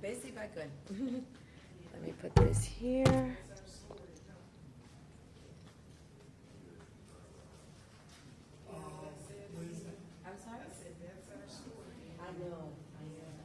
Basically, if I could. Let me put this here. I'm sorry? I know. I know.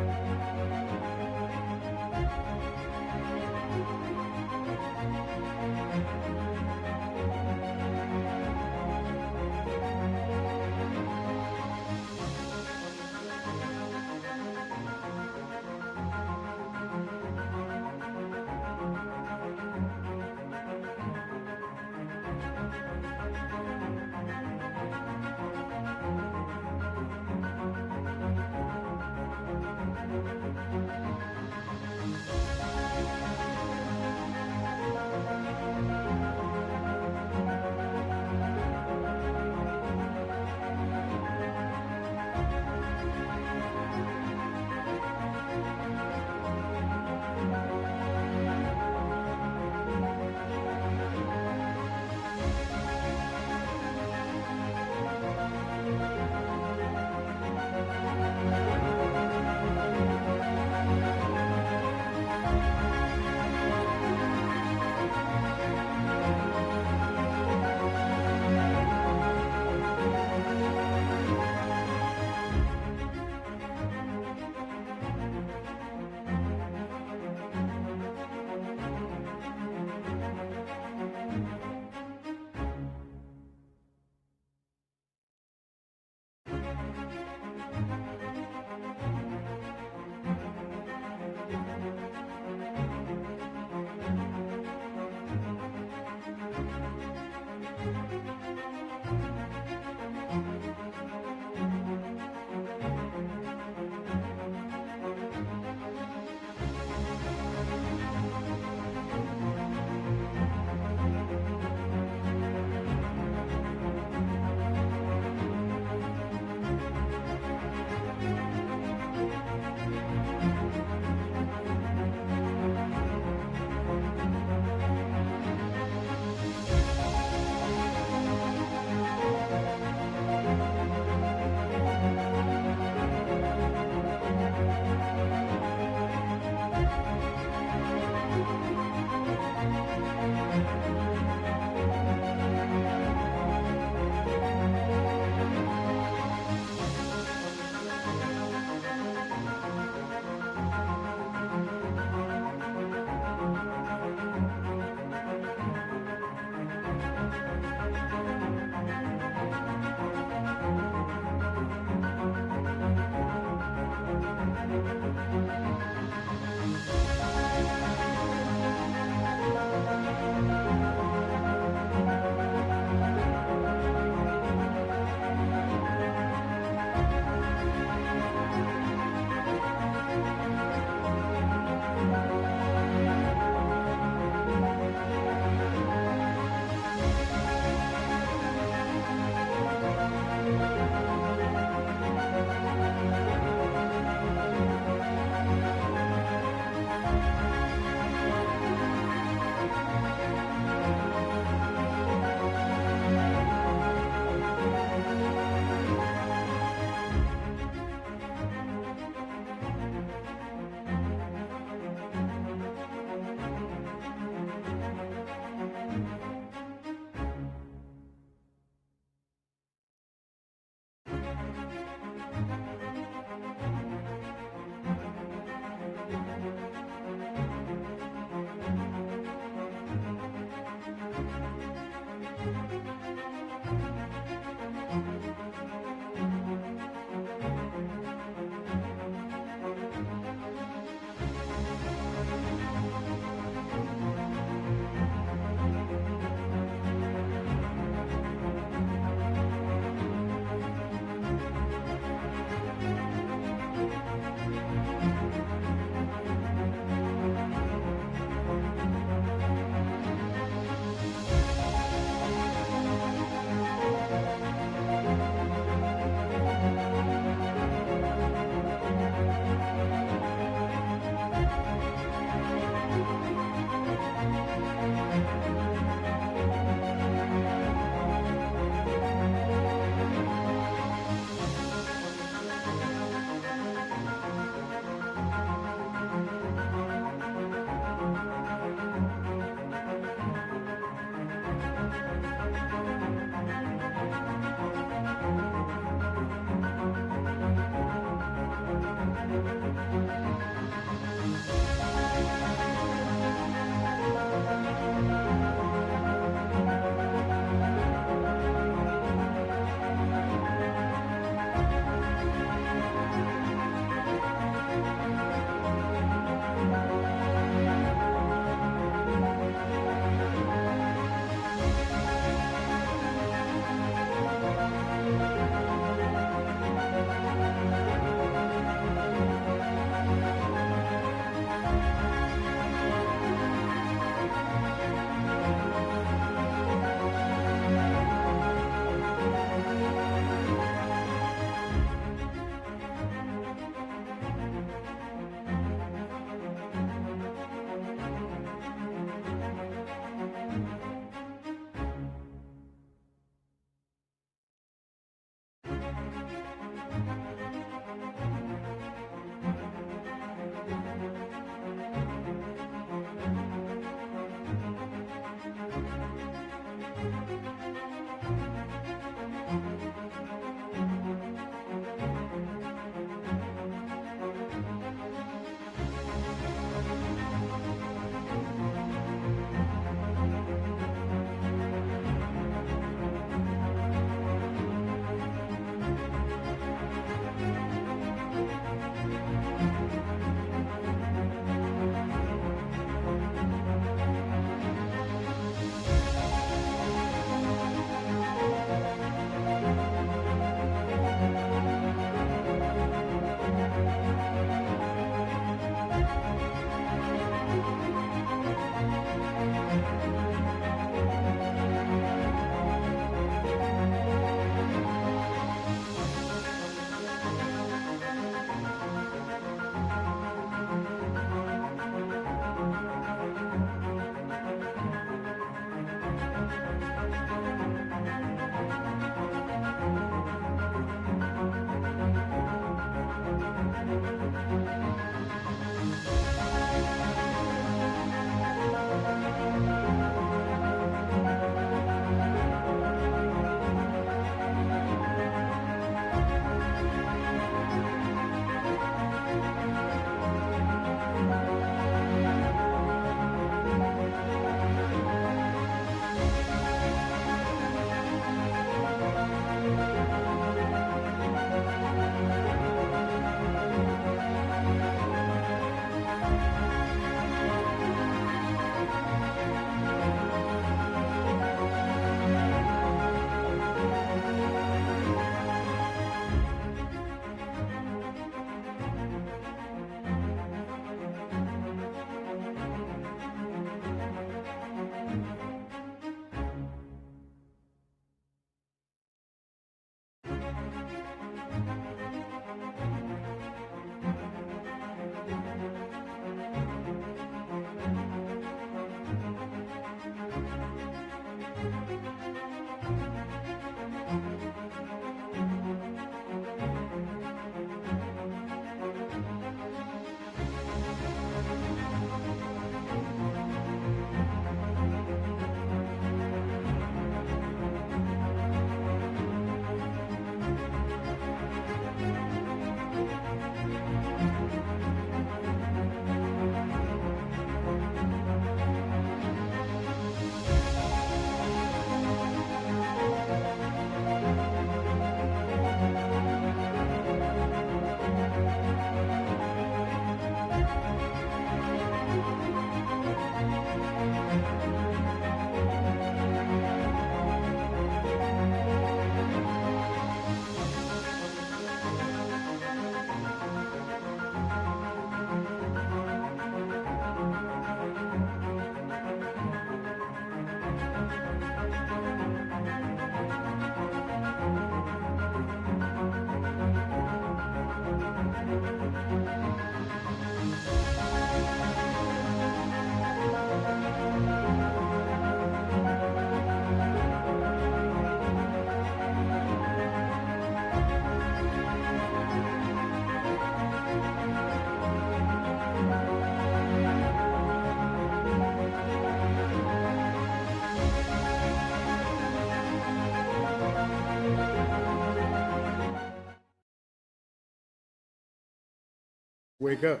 wake up.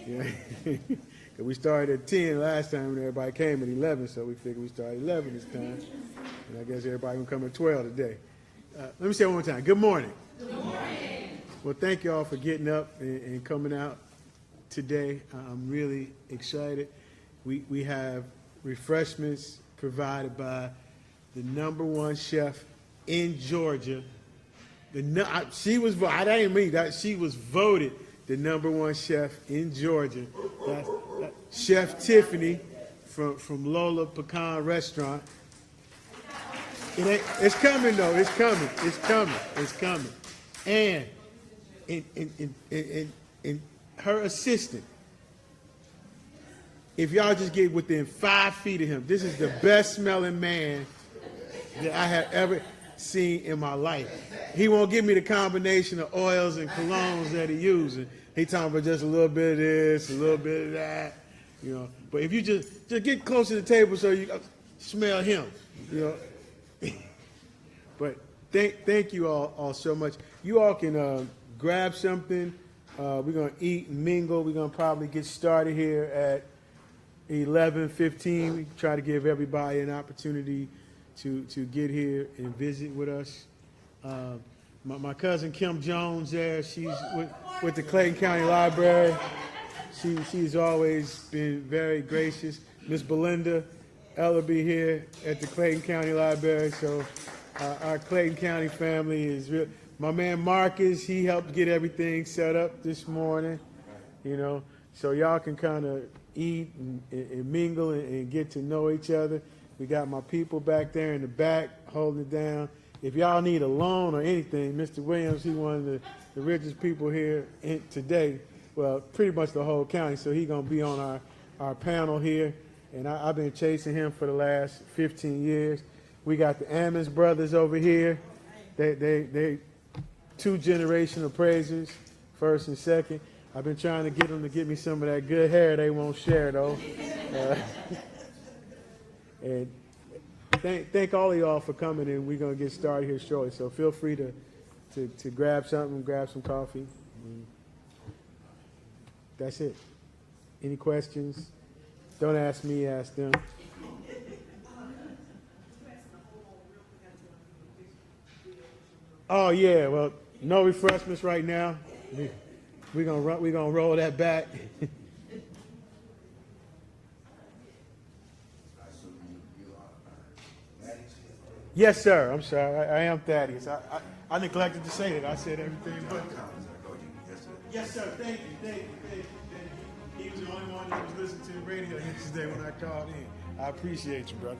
Yeah. 'Cause we started at 10 last time and everybody came at 11, so we figured we started at 11 this time. And I guess everybody gonna come at 12 today. Let me say it one more time. Good morning. Good morning. Well, thank you all for getting up and coming out today. I'm really excited. We have refreshments provided by the #1 chef in Georgia. She was voted the #1 chef in Georgia. That's Chef Tiffany from Lola Pecan Restaurant. It's coming though. It's coming. It's coming. It's coming. And her assistant. If y'all just get within 5 feet of him, this is the best smelling man that I have ever seen in my life. He won't give me the combination of oils and colognes that he uses. He talking about just a little bit of this, a little bit of that, you know. But if you just get close to the table so you smell him, you know. But thank you all so much. You all can grab something. We're gonna eat and mingle. We're gonna probably get started here at 11:15. We try to give everybody an opportunity to get here and visit with us. My cousin Kim Jones there, she's with the Clayton County Library. She's always been very gracious. Miss Belinda Ellaby here at the Clayton County Library. So our Clayton County family is real. My man Marcus, he helped get everything set up this morning, you know, so y'all can kind of eat and mingle and get to know each other. We got my people back there in the back holding it down. If y'all need a loan or anything, Mr. Williams, he's one of the richest people here today. Well, pretty much the whole county. So he's going to be on our panel here. And I've been chasing him for the last 15 years. We got the Ammons brothers over here. They 2-generation appraisers, first and second. I've been trying to get them to get me some of that good hair. They won't share, though. And thank all of y'all for coming, and we're going to get started here shortly. So feel free to grab something, grab some coffee. That's it. Any questions? Don't ask me, ask them. Oh, yeah, well, no refreshments right now. We're gonna roll that back. Yes, sir. I'm sorry. I am Thaddeus. I neglected to say that. I said everything but. Yes, sir. Thank you. He was the only one that was listening to the radio yesterday when I called in. I appreciate you, brother.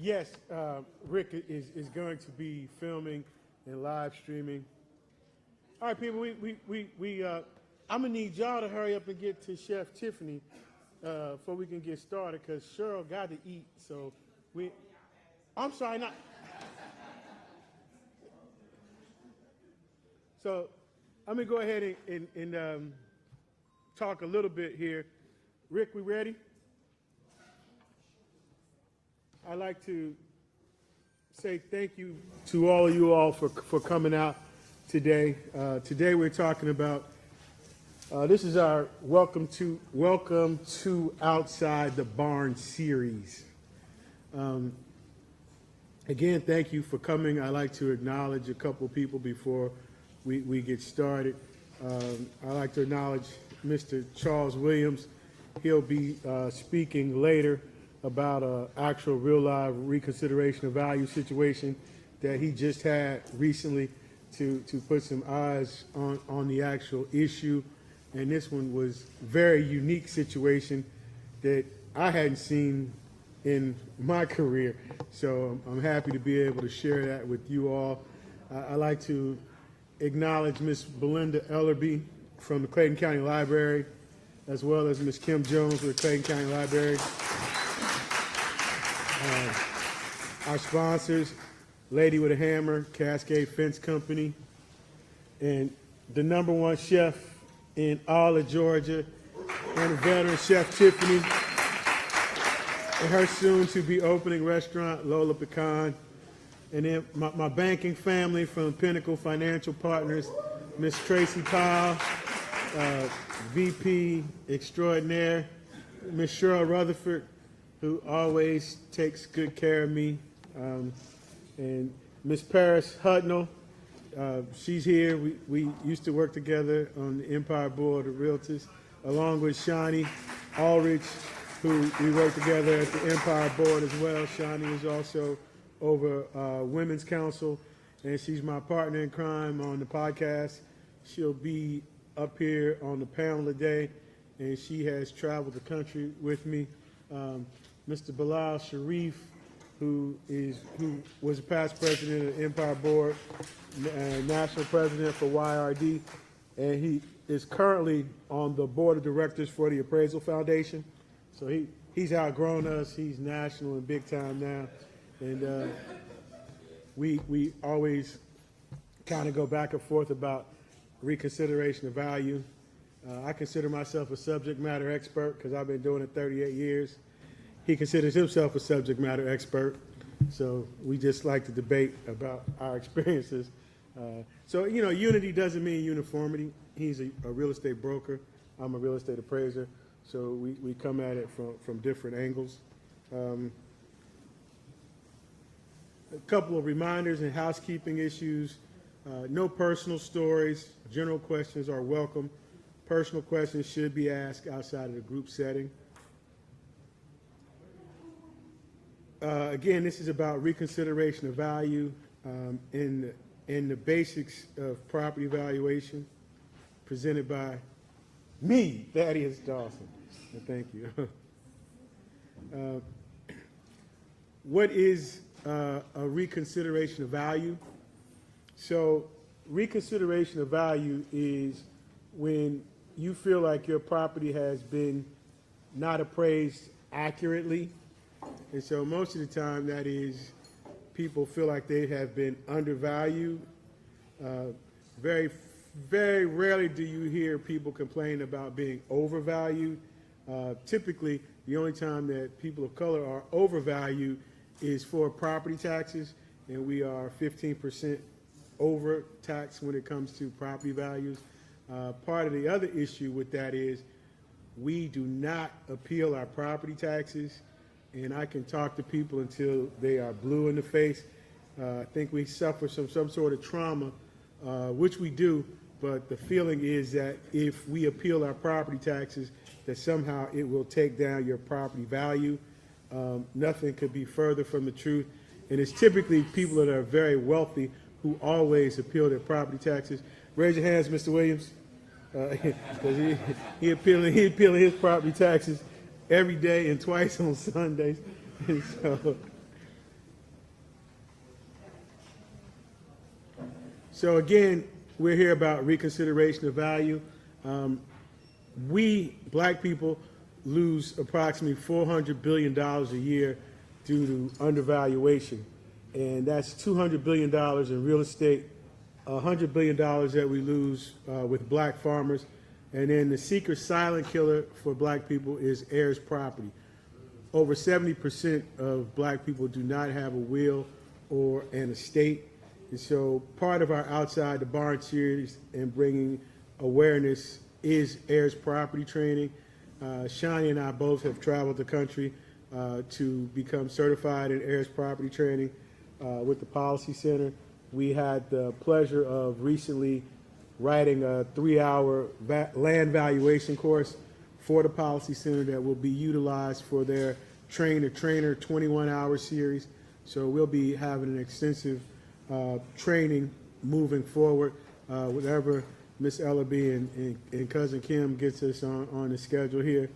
Yes, Rick is going to be filming and live streaming. All right, people, I'm gonna need y'all to hurry up and get to Chef Tiffany before we can get started, because Cheryl got to eat. So I'm sorry, not. So I'm gonna go ahead and talk a little bit here. Rick, we ready? I'd like to say thank you to all of you all for coming out today. Today we're talking about, this is our Welcome to Outside the Barn series. Again, thank you for coming. I'd like to acknowledge a couple people before we get started. I'd like to acknowledge Mr. Charles Williams. He'll be speaking later about an actual real live reconsideration of value situation that he just had recently to put some eyes on the actual issue. And this one was a very unique situation that I hadn't seen in my career. So I'm happy to be able to share that with you all. I'd like to acknowledge Miss Belinda Ellerby from the Clayton County Library, as well as Miss Kim Jones with the Clayton County Library. Our sponsors, Lady with a Hammer, Cascade Fence Company, and the #1 chef in all of Georgia, and a veteran, Chef Tiffany, and her soon-to-be opening restaurant, Lola Pecan. And then my banking family from Pinnacle Financial Partners, Miss Tracy Powell, VP extraordinaire, Miss Cheryl Rutherford, who always takes good care of me, and Miss Paris Hudnall. She's here. We used to work together on the Empire Board of Realtors, along with Shani Ulrich, who we work together at the Empire Board as well. Shani is also over Women's Council, and she's my partner in crime on the podcast. She'll be up here on the panel today, and she has traveled the country with me. Mr. Bilal Sharif, who was a past president of the Empire Board, national president for YRD, and he is currently on the board of directors for the Appraisal Foundation. So he's outgrown us. He's national and big time now, and we always kind of go back and forth about reconsideration of value. I consider myself a subject matter expert because I've been doing it 38 years. He considers himself a subject matter expert, so we just like to debate about our experiences. So, unity doesn't mean uniformity. He's a real estate broker. I'm a real estate appraiser, so we come at it from different angles. A couple of reminders and housekeeping issues. No personal stories. General questions are welcome. Personal questions should be asked outside of the group setting. Again, this is about reconsideration of value in the basics of property valuation, presented by me, Thaddeus Dawson. Thank you. What is a reconsideration of value? So, reconsideration of value is when you feel like your property has been not appraised accurately. And so most of the time that is people feel like they have been undervalued. Very, very rarely do you hear people complain about being overvalued. Typically, the only time that people of color are overvalued is for property taxes, and we are 15% overtaxed when it comes to property values. Part of the other issue with that is we do not appeal our property taxes. And I can talk to people until they are blue in the face. I think we suffer some sort of trauma, which we do, but the feeling is that if we appeal our property taxes, that somehow it will take down your property value. Nothing could be further from the truth. And it's typically people that are very wealthy who always appeal their property taxes. Raise your hands, Mr. Williams. Because he appealing his property taxes every day and twice on Sundays. And so So again, we're here about reconsideration of value. We, black people, lose approximately $400 billion a year due to undervaluation. And that's $200 billion in real estate, $100 billion that we lose with black farmers. And then the secret silent killer for black people is heirs property. Over 70% of black people do not have a will or an estate. And so part of our Outside the Barn series and bringing awareness is heirs property training. Shani and I both have traveled the country to become certified in heirs property training with the Policy Center. We had the pleasure of recently writing a 3-hour land valuation course for the Policy Center that will be utilized for their train-the-trainer 21-hour series. So we'll be having an extensive training moving forward. Whatever Miss Ellaby and Cousin Kim gets us on the schedule here.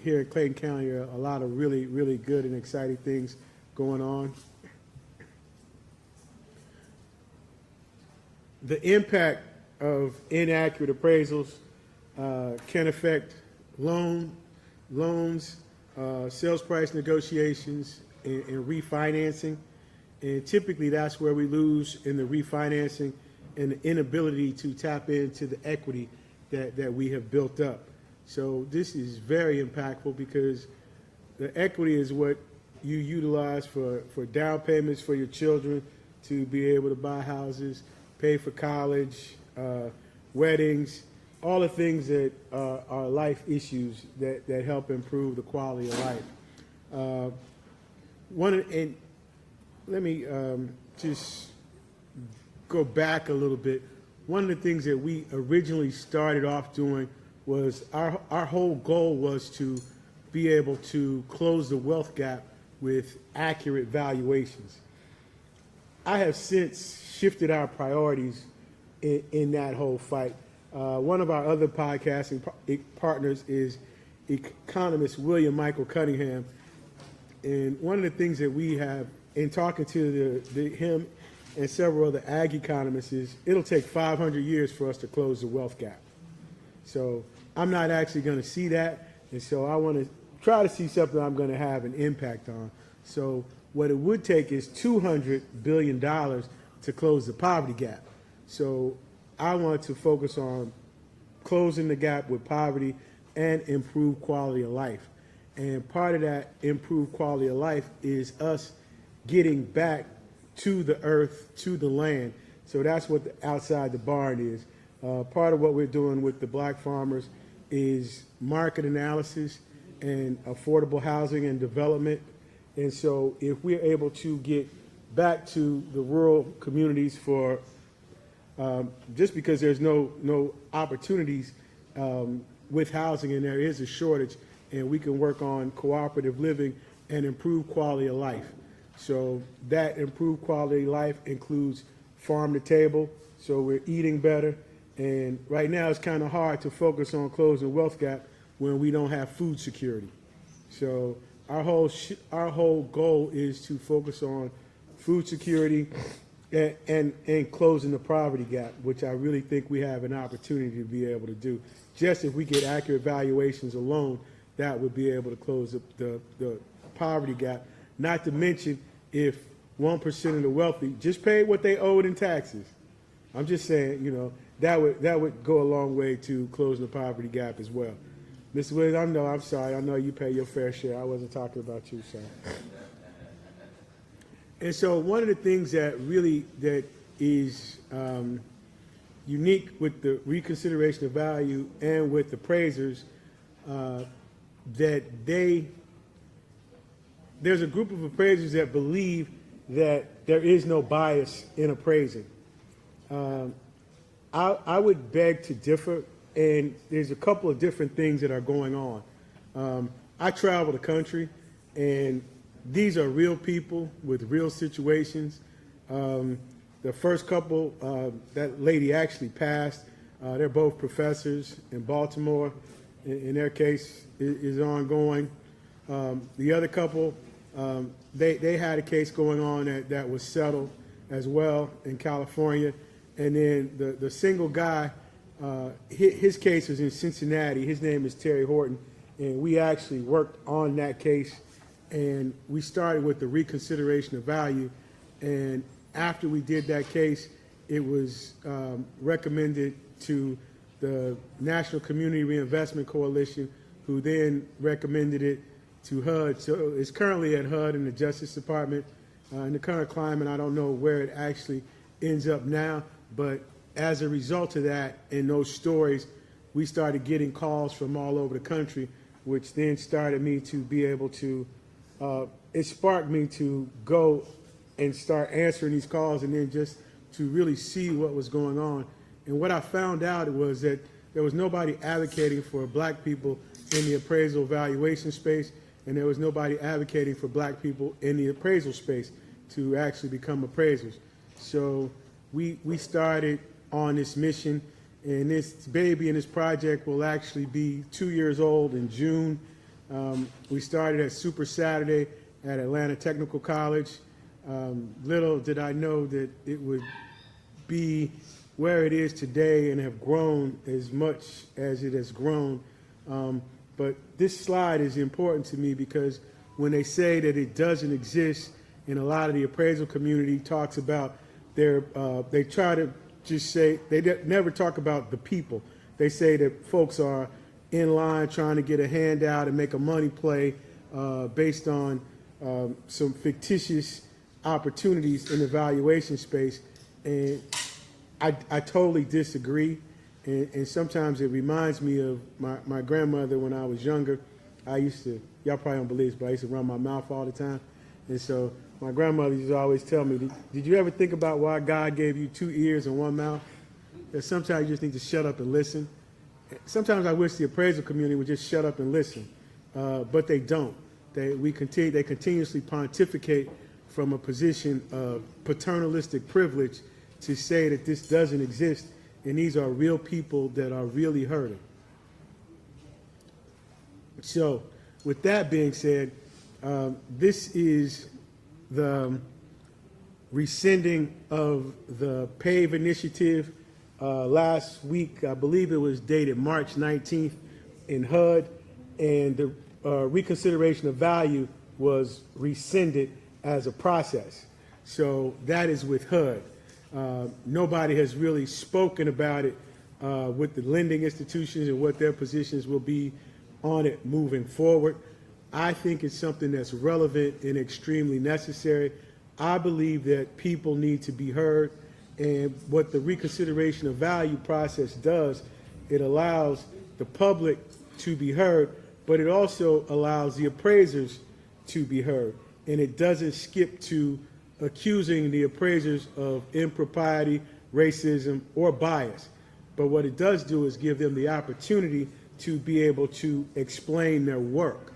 Here in Clayton County, a lot of really, really good and exciting things going on. The impact of inaccurate appraisals can affect loans, sales price negotiations, and refinancing. And typically that's where we lose in the refinancing and the inability to tap into the equity that we have built up. So this is very impactful because the equity is what you utilize for down payments for your children to be able to buy houses, pay for college, weddings, all the things that are life issues that help improve the quality of life. Let me just go back a little bit. One of the things that we originally started off doing was our whole goal was to be able to close the wealth gap with accurate valuations. I have since shifted our priorities in that whole fight. One of our other podcasting partners is economist William Michael Cunningham. And one of the things that we have in talking to him and several other ag economists is it'll take 500 years for us to close the wealth gap. So I'm not actually going to see that. And so I want to try to see something I'm going to have an impact on. So what it would take is $200 billion to close the poverty gap. So I want to focus on closing the gap with poverty and improve quality of life. And part of that improved quality of life is us getting back to the earth, to the land. So that's what the Outside the Barn is. Part of what we're doing with the black farmers is market analysis and affordable housing and development. And so if we're able to get back to the rural communities for just because there's no opportunities with housing and there is a shortage, and we can work on cooperative living and improve quality of life. So that improved quality of life includes farm to table, so we're eating better. And right now it's kind of hard to focus on closing the wealth gap when we don't have food security. So our whole goal is to focus on food security and closing the poverty gap, which I really think we have an opportunity to be able to do. Just if we get accurate valuations alone, that would be able to close the poverty gap. Not to mention if 1% of the wealthy just paid what they owed in taxes. I'm just saying, that would go a long way to closing the poverty gap as well. Mr. Williams, I'm sorry. I know you pay your fair share. I wasn't talking about you, sir. And so one of the things that is unique with the reconsideration of value and with appraisers, there's a group of appraisers that believe that there is no bias in appraising. I would beg to differ, and there's a couple of different things that are going on. I travel the country, and these are real people with real situations. The first couple, that lady actually passed. They're both professors in Baltimore. In their case, is ongoing. The other couple, they had a case going on that was settled as well in California. And then the single guy, his case was in Cincinnati. His name is Terry Horton. And we actually worked on that case. And we started with the reconsideration of value. And after we did that case, it was recommended to the National Community Reinvestment Coalition, who then recommended it to HUD. So it's currently at HUD in the Justice Department. In the current climate, I don't know where it actually ends up now, but as a result of that and those stories, we started getting calls from all over the country, which then started me to be able to, it sparked me to go and start answering these calls and then just to really see what was going on. And what I found out was that there was nobody advocating for black people in the appraisal valuation space, and there was nobody advocating for black people in the appraisal space to actually become appraisers. So we started on this mission, and this baby and this project will actually be 2 years old in June. We started at Super Saturday at Atlanta Technical College. Little did I know that it would be where it is today and have grown as much as it has grown. But this slide is important to me because when they say that it doesn't exist, and a lot of the appraisal community talks about they try to just say, they never talk about the people. They say that folks are in line trying to get a handout and make a money play based on some fictitious opportunities in the valuation space. And I totally disagree. And sometimes it reminds me of my grandmother when I was younger. I used to, y'all probably don't believe this, but I used to run my mouth all the time. And so my grandmother used to always tell me, did you ever think about why God gave you 2 ears and 1 mouth? That sometimes you just need to shut up and listen. Sometimes I wish the appraisal community would just shut up and listen, but they don't. They continuously pontificate from a position of paternalistic privilege to say that this doesn't exist, and these are real people that are really hurting. So with that being said, this is the rescinding of the PAVE initiative last week. I believe it was dated March 19th in HUD, and the reconsideration of value was rescinded as a process. So that is with HUD. Nobody has really spoken about it with the lending institutions and what their positions will be on it moving forward. I think it's something that's relevant and extremely necessary. I believe that people need to be heard, and what the reconsideration of value process does, it allows the public to be heard, but it also allows the appraisers to be heard, and it doesn't skip to accusing the appraisers of impropriety, racism, or bias. But what it does do is give them the opportunity to be able to explain their work.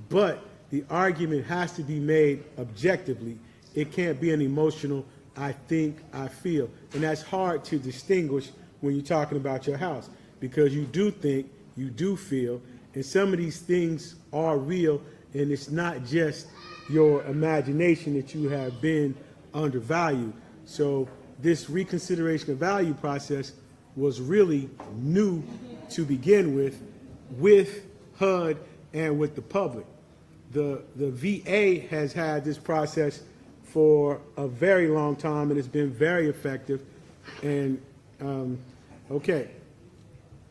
But the argument has to be made objectively. It can't be an emotional, I think, I feel. And that's hard to distinguish when you're talking about your house, because you do think, you do feel, and some of these things are real, and it's not just your imagination that you have been undervalued. So this reconsideration of value process was really new to begin with HUD and with the public. The VA has had this process for a very long time, and it's been very effective. And okay,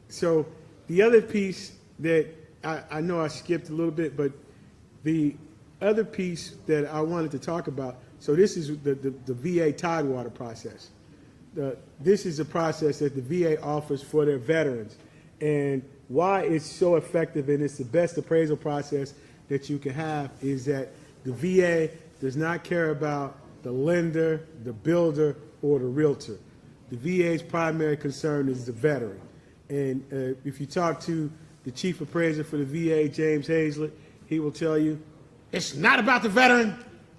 so the other piece that I know I skipped a little bit, but the other piece that I wanted to talk about, so this is the VA Tidewater process. This is a process that the VA offers for their veterans, and why it's so effective and it's the best appraisal process that you can have is that the VA does not care about the lender, the builder, or the realtor. The VA's primary concern is the veteran. And if you talk to the chief appraiser for the VA, James Hazlett, he will tell you, it's not about the veteran,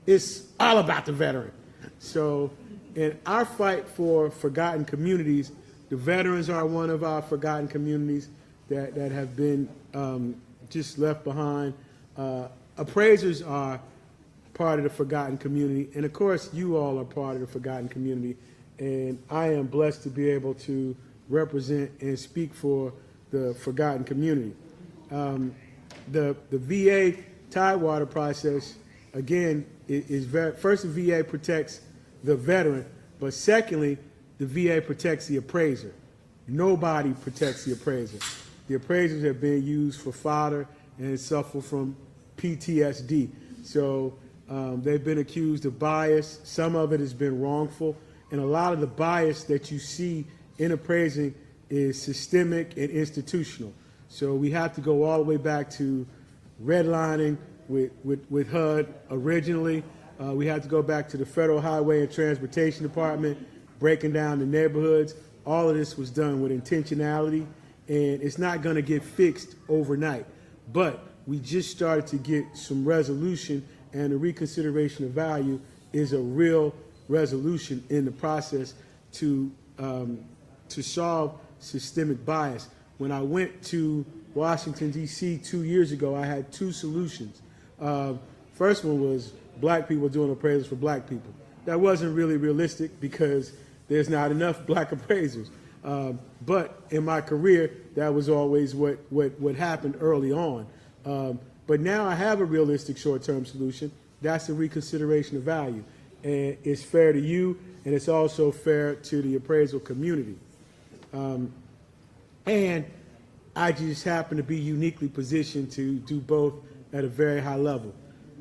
it's all about the veteran. So in our fight for forgotten communities, the veterans are one of our forgotten communities that have been just left behind. Appraisers are part of the forgotten community, and of course you all are part of the forgotten community. and I am blessed to be able to represent and speak for the forgotten community. The VA Tidewater process, again, is very, first the VA protects the veteran, but secondly, the VA protects the appraiser. Nobody protects the appraiser. The appraisers have been used for fodder and suffer from PTSD. So they've been accused of bias. Some of it has been wrongful. And a lot of the bias that you see in appraising is systemic and institutional. So we have to go all the way back to redlining with HUD originally. We have to go back to the Federal Highway and Transportation Department, breaking down the neighborhoods. All of this was done with intentionality, and it's not going to get fixed overnight. But we just started to get some resolution, and the reconsideration of value is a real resolution in the process to solve systemic bias. When I went to Washington, D.C. 2 years ago, I had two solutions. First one was black people doing appraisals for black people. That wasn't really realistic because there's not enough black appraisers. But in my career, that was always what happened early on. But now I have a realistic short-term solution. That's the reconsideration of value. And it's fair to you, and it's also fair to the appraisal community. And I just happen to be uniquely positioned to do both at a very high level.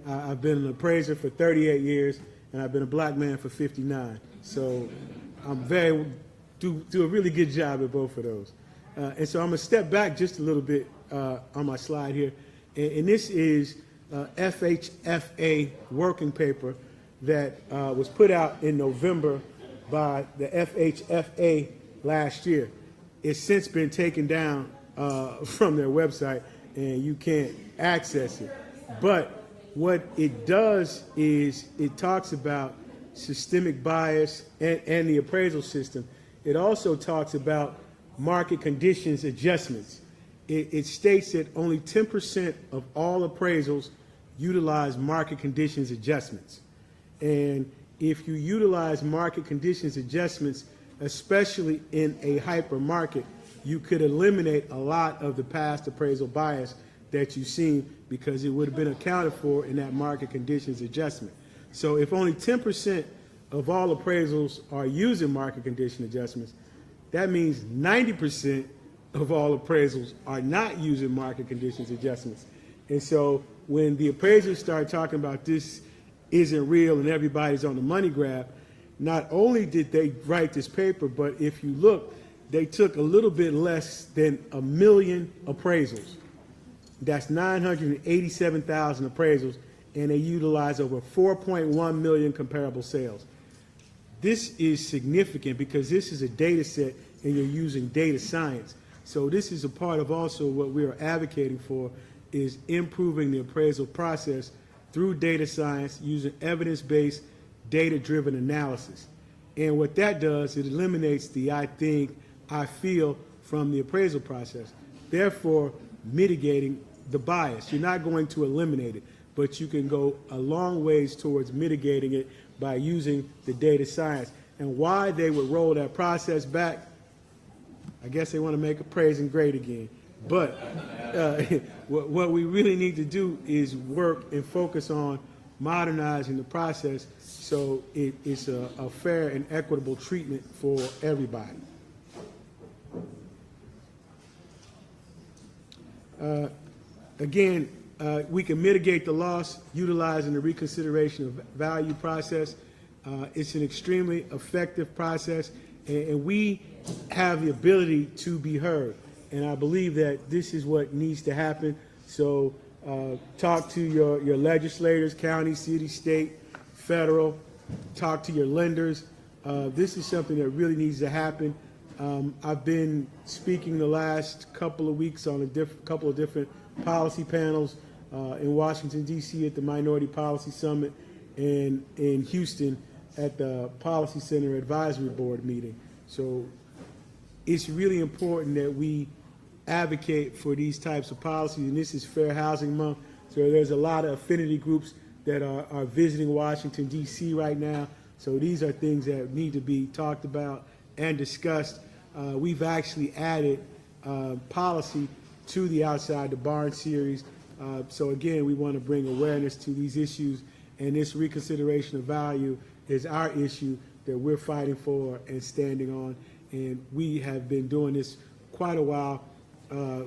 I've been an appraiser for 38 years, and I've been a black man for 59. So I'm do a really good job at both of those. And so I'm gonna step back just a little bit on my slide here. And this is FHFA working paper that was put out in November by the FHFA last year. It's since been taken down from their website, and you can't access it. But what it does is it talks about systemic bias and the appraisal system. It also talks about market conditions adjustments. It states that only 10% of all appraisals utilize market conditions adjustments. And if you utilize market conditions adjustments, especially in a hyper market, you could eliminate a lot of the past appraisal bias that you've seen because it would have been accounted for in that market conditions adjustment. So if only 10% of all appraisals are using market condition adjustments, that means 90% of all appraisals are not using market conditions adjustments. And so when the appraisers start talking about this isn't real and everybody's on the money grab, not only did they write this paper, but if you look, they took a little bit less than 1 million appraisals. That's 987,000 appraisals, and they utilize over 4.1 million comparable sales. This is significant because this is a data set and you're using data science. So this is a part of also what we are advocating for is improving the appraisal process through data science using evidence-based, data-driven analysis. And what that does, it eliminates the I think, I feel from the appraisal process, therefore mitigating the bias. You're not going to eliminate it, but you can go a long ways towards mitigating it by using the data science. And why they would roll that process back, I guess they want to make appraising great again. But what we really need to do is work and focus on modernizing the process so it's a fair and equitable treatment for everybody. Again, we can mitigate the loss utilizing the reconsideration of value process. It's an extremely effective process, and we have the ability to be heard. And I believe that this is what needs to happen. So talk to your legislators, county, city, state, federal, talk to your lenders. This is something that really needs to happen. I've been speaking the last couple of weeks on a couple of different policy panels in Washington, D.C. at the Minority Policy Summit and in Houston at the Policy Center Advisory Board meeting. So it's really important that we advocate for these types of policies, and this is Fair Housing Month, so there's a lot of affinity groups that are visiting Washington, D.C. right now. So these are things that need to be talked about and discussed. We've actually added policy to the Outside the Barn series. So again, we want to bring awareness to these issues, and this reconsideration of value is our issue that we're fighting for and standing on. And we have been doing this quite a while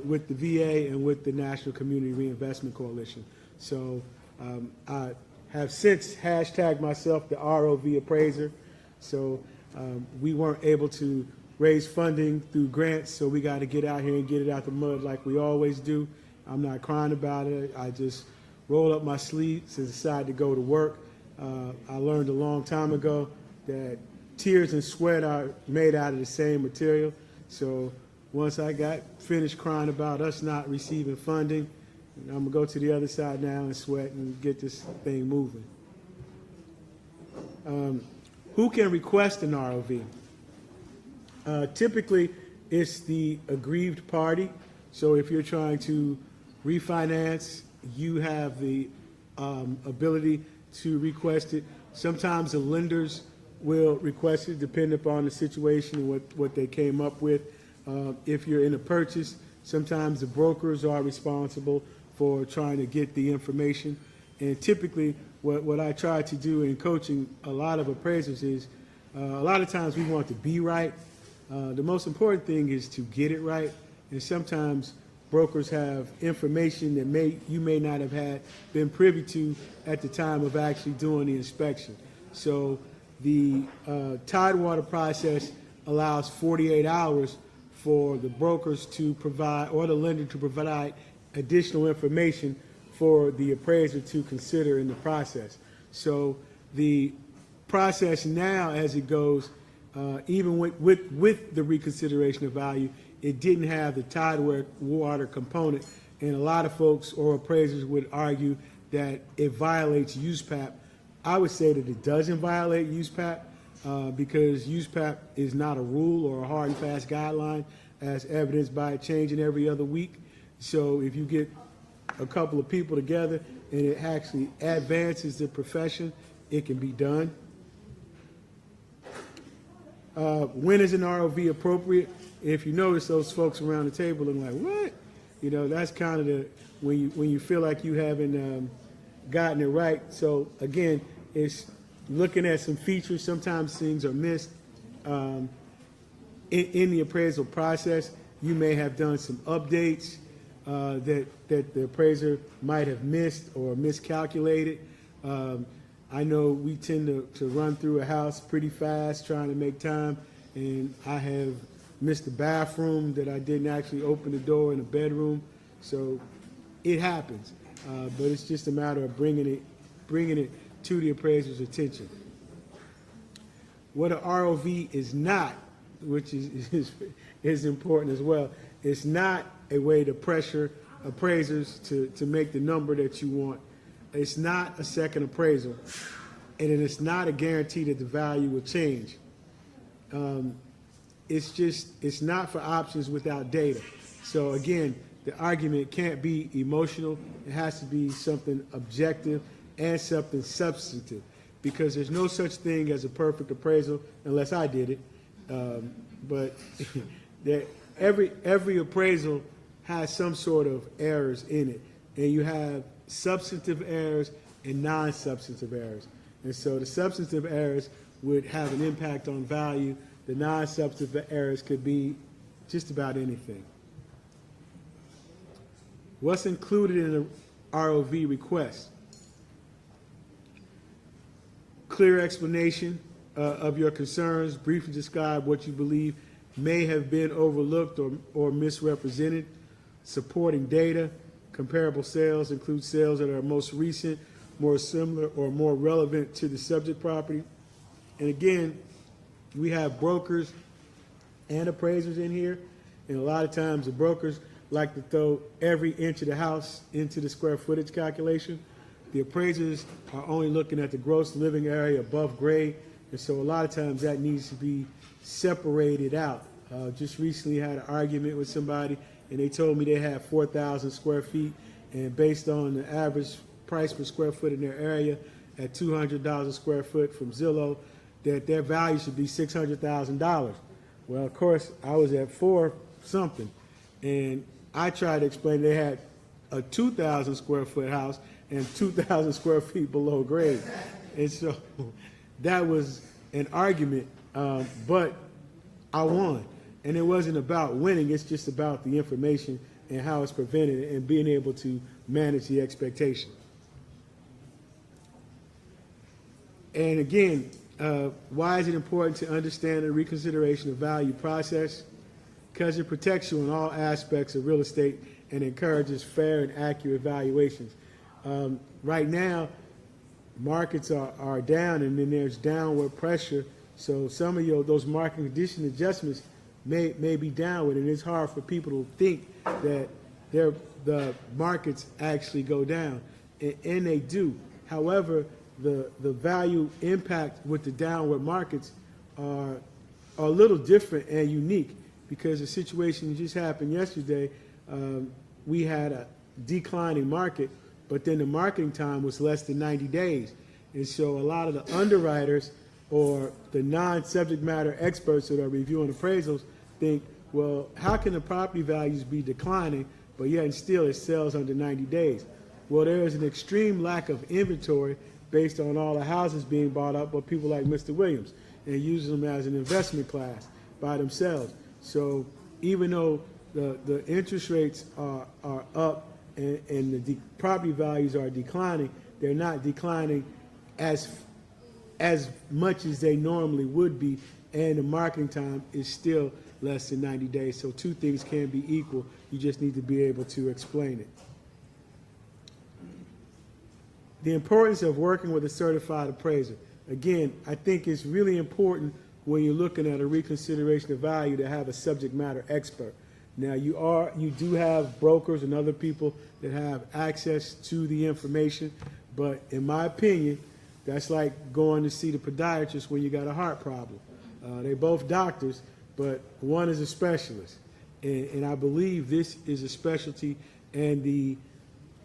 with the VA and with the National Community Reinvestment Coalition. So I have since hashtagged myself the ROV appraiser. So we weren't able to raise funding through grants, so we got to get out here and get it out the mud like we always do. I'm not crying about it. I just roll up my sleeves and decide to go to work. I learned a long time ago that tears and sweat are made out of the same material. So once I got finished crying about us not receiving funding, I'm going to go to the other side now and sweat and get this thing moving. Who can request an ROV? Typically, it's the aggrieved party. So if you're trying to refinance, you have the ability to request it. Sometimes the lenders will request it, depending upon the situation and what they came up with. If you're in a purchase, sometimes the brokers are responsible for trying to get the information. And typically, what I try to do in coaching a lot of appraisers is, a lot of times we want to be right. The most important thing is to get it right. And sometimes brokers have information that you may not have been privy to at the time of actually doing the inspection. So the Tidewater process allows 48 hours for the brokers to provide, or the lender to provide, additional information for the appraiser to consider in the process. So the process now, as it goes, even with the reconsideration of value, it didn't have the Tidewater component, and a lot of folks or appraisers would argue that it violates USPAP. I would say that it doesn't violate USPAP because USPAP is not a rule or a hard and fast guideline, as evidenced by it changing every other week. So if you get a couple of people together and it actually advances the profession, it can be done. When is an ROV appropriate? If you notice those folks around the table looking like, what? You know, that's kind of the, when you feel like you haven't gotten it right. So again, it's looking at some features. Sometimes things are missed. In the appraisal process, you may have done some updates that the appraiser might have missed or miscalculated. I know we tend to run through a house pretty fast trying to make time, and I have missed the bathroom that I didn't actually open the door in the bedroom. So it happens, but it's just a matter of bringing it to the appraiser's attention. What a ROV is not, which is important as well, it's not a way to pressure appraisers to make the number that you want. It's not a second appraisal, and it's not a guarantee that the value will change. It's not for options without data. So again, the argument can't be emotional. It has to be something objective and something substantive, because there's no such thing as a perfect appraisal unless I did it. But every appraisal has some sort of errors in it, and you have substantive errors and non-substantive errors. And so the substantive errors would have an impact on value. The non-substantive errors could be just about anything. What's included in an ROV request? Clear explanation of your concerns, briefly describe what you believe may have been overlooked or misrepresented, supporting data, comparable sales, include sales that are most recent, more similar, or more relevant to the subject property. And again, we have brokers and appraisers in here, and a lot of times the brokers like to throw every inch of the house into the square footage calculation. The appraisers are only looking at the gross living area above grade, and so a lot of times that needs to be separated out. Just recently had an argument with somebody, and they told me they had 4,000 square feet, and based on the average price per square foot in their area at $200 a square foot from Zillow, that their value should be $600,000. Well, of course, I was at 4 something, and I tried to explain they had a 2,000 square foot house and 2,000 square feet below grade. And so that was an argument, but I won. And it wasn't about winning, it's just about the information and how it's presented and being able to manage the expectation. And again, why is it important to understand the reconsideration of value process? Because it protects you in all aspects of real estate and encourages fair and accurate valuations. Right now, markets are down, and then there's downward pressure. So some of those market condition adjustments may be downward, and it's hard for people to think that the markets actually go down, and they do. However, the value impact with the downward markets are a little different and unique, because the situation just happened yesterday. We had a declining market, but then the marketing time was less than 90 days. And so a lot of the underwriters or the non-subject matter experts that are reviewing appraisals think, well, how can the property values be declining, but yet and still it sells under 90 days? Well, there is an extreme lack of inventory based on all the houses being bought up by people like Mr. Williams and using them as an investment class by themselves. So even though the interest rates are up and the property values are declining, they're not declining as much as they normally would be, and the marketing time is still less than 90 days. So two things can be equal. You just need to be able to explain it. The importance of working with a certified appraiser. Again, I think it's really important when you're looking at a reconsideration of value to have a subject matter expert. Now, you do have brokers and other people that have access to the information, but in my opinion, that's like going to see the podiatrist when you got a heart problem. They're both doctors, but one is a specialist. And I believe this is a specialty, and the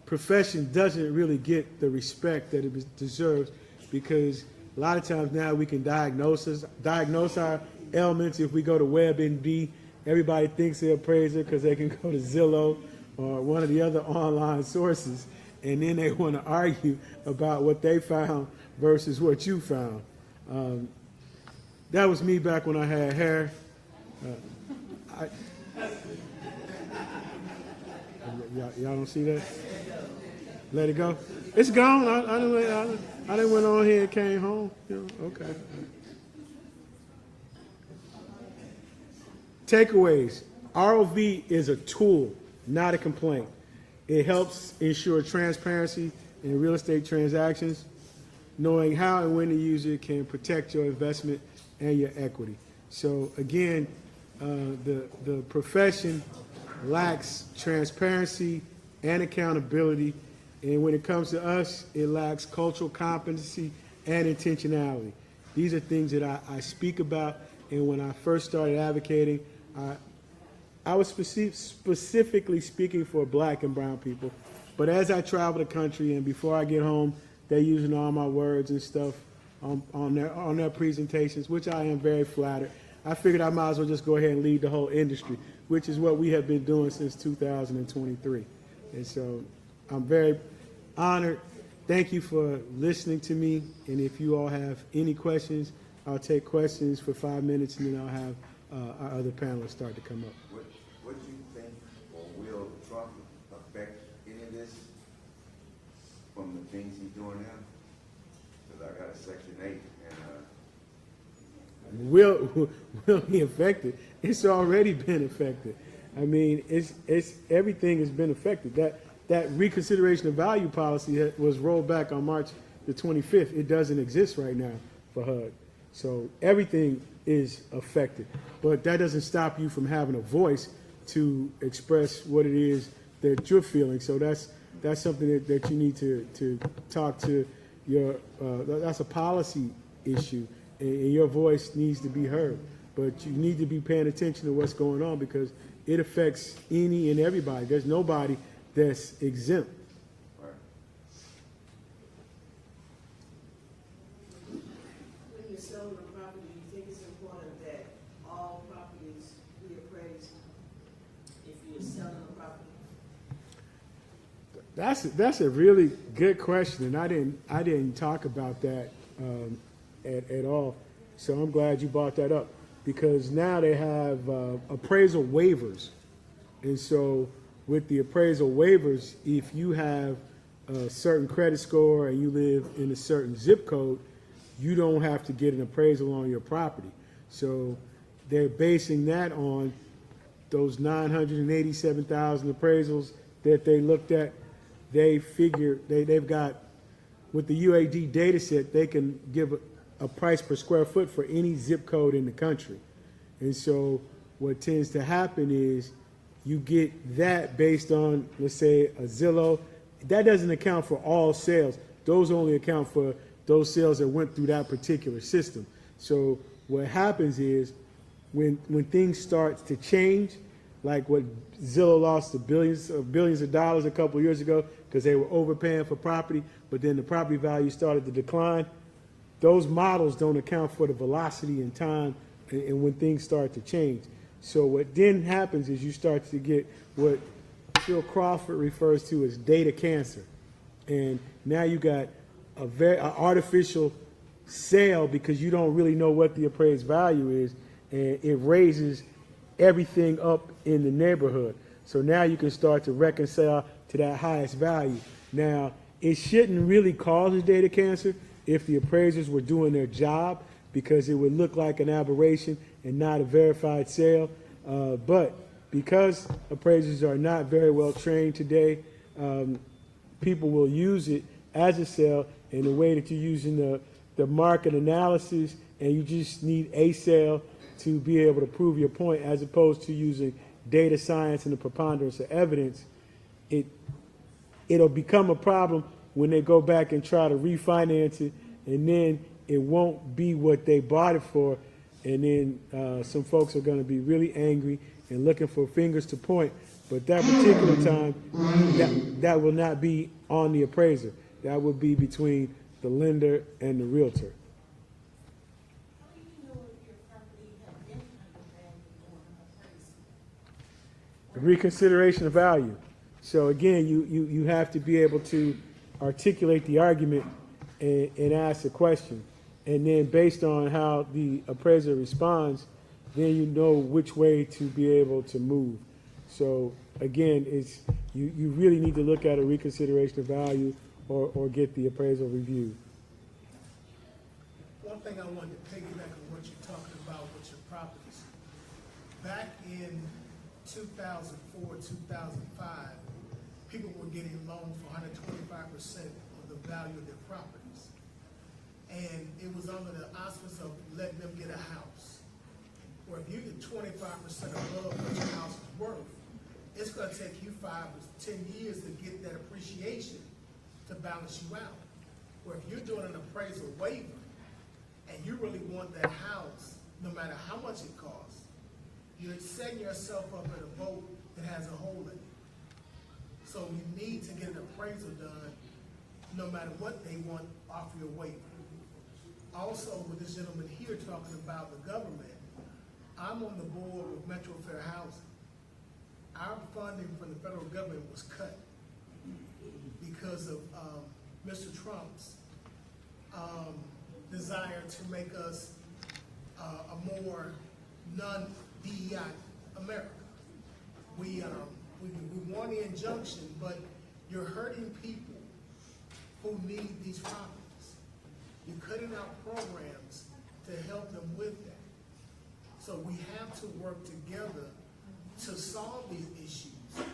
profession doesn't really get the respect that it deserves, because a lot of times now we can diagnose our ailments if we go to WebMD. Everybody thinks they're appraiser because they can go to Zillow or one of the other online sources, and then they want to argue about what they found versus what you found. That was me back when I had hair. Y'all don't see that? Let it go. It's gone. I done went on here and came home. You know, okay. Takeaways. ROV is a tool, not a complaint. It helps ensure transparency in real estate transactions. Knowing how and when to use it can protect your investment and your equity. So again, the profession lacks transparency and accountability, and when it comes to us, it lacks cultural competency and intentionality. These are things that I speak about, and when I first started advocating, I was specifically speaking for black and brown people, but as I travel the country and before I get home, they're using all my words and stuff on their presentations, which I am very flattered. I figured I might as well just go ahead and lead the whole industry, which is what we have been doing since 2023. And so I'm very honored. Thank you for listening to me. And if you all have any questions, I'll take questions for 5 minutes, and then I'll have our other panelists start to come up. What do you think, or will Trump affect any of this from the things he's doing now? Because I got a Section 8, and Will be affected? It's already been affected. I mean, it's everything has been affected. That reconsideration of value policy was rolled back on March the 25th. It doesn't exist right now for HUD. So everything is affected. But that doesn't stop you from having a voice to express what it is that you're feeling. So that's something that you need to talk to your, that's a policy issue, and your voice needs to be heard. But you need to be paying attention to what's going on, because it affects any and everybody. There's nobody that's exempt. When you're selling a That's a really good question, and I didn't talk about that at all. So I'm glad you brought that up, because now they have appraisal waivers, and so with the appraisal waivers, if you have a certain credit score and you live in a certain zip code, you don't have to get an appraisal on your property. So they're basing that on those 987,000 appraisals that they looked at. They figure they've got, with the UAD data set, they can give a price per square foot for any zip code in the country. And so what tends to happen is you get that based on, let's say, a Zillow. That doesn't account for all sales. Those only account for those sales that went through that particular system. So what happens is when things start to change, like what Zillow lost to billions of dollars a couple of years ago because they were overpaying for property, but then the property value started to decline. Those models don't account for the velocity and time and when things start to change. So what then happens is you start to get what Phil Crawford refers to as data cancer. And now you got a very artificial sale because you don't really know what the appraised value is, and it raises everything up in the neighborhood. So now you can start to reconcile to that highest value. Now, it shouldn't really cause a data cancer if the appraisers were doing their job, because it would look like an aberration and not a verified sale. But because appraisers are not very well trained today, people will use it as a sale in the way that you're using the market analysis, and you just need a sale to be able to prove your point, as opposed to using data science and the preponderance of evidence. It'll become a problem when they go back and try to refinance it, and then it won't be what they bought it for, and then some folks are going to be really angry and looking for fingers to point. But that particular time, that will not be on the appraiser. That would be between the lender and the realtor. Reconsideration of value. So again, you have to be able to articulate the argument and ask a question. And then based on how the appraiser responds, then you know which way to be able to move. So again, you really need to look at a reconsideration of value or get the appraisal reviewed. One thing I wanted to piggyback on what you're talking about with your properties. Back in 2004, 2005, people were getting loans for 125% of the value of their properties. And it was under the auspice of letting them get a house. Where if you get 25% above what your house is worth, it's going to take you 5 to 10 years to get that appreciation to balance you out. Where if you're doing an appraisal waiver and you really want that house, no matter how much it costs, you're setting yourself up in a boat that has a hole in it. So you need to get an appraisal done no matter what they want off your waiver. Also, with this gentleman here talking about the government, I'm on the board with Metro Fair Housing. Our funding from the federal government was cut because of Mr. Trump's desire to make us a more non-DEI America. We want the injunction, but you're hurting people who need these properties. You're cutting out programs to help them with that. So we have to work together to solve these issues.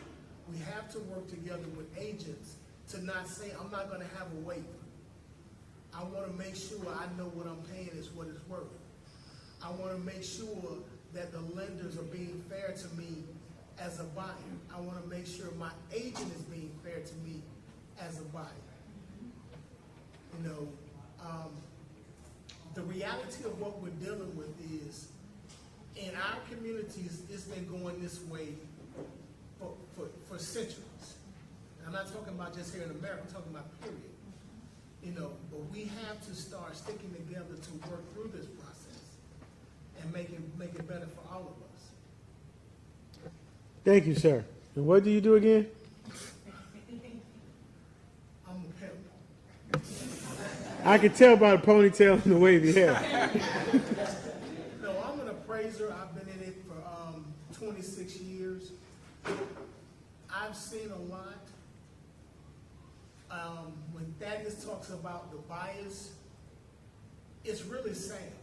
We have to work together with agents to not say, I'm not going to have a waiver. I want to make sure I know what I'm paying is what it's worth. I want to make sure that the lenders are being fair to me as a buyer. I want to make sure my agent is being fair to me as a buyer. You know, the reality of what we're dealing with is, in our communities, it's been going this way for centuries. And I'm not talking about just here in America, I'm talking about period. You know, but we have to start sticking together to work through this process and make it better for all of us. Thank you, sir. And what do you do again? I can tell by the ponytail and the wavy hair. No, I'm an appraiser. I've been in it for 26 years. I've seen a lot. When Thaddeus talks about the bias, it's really sad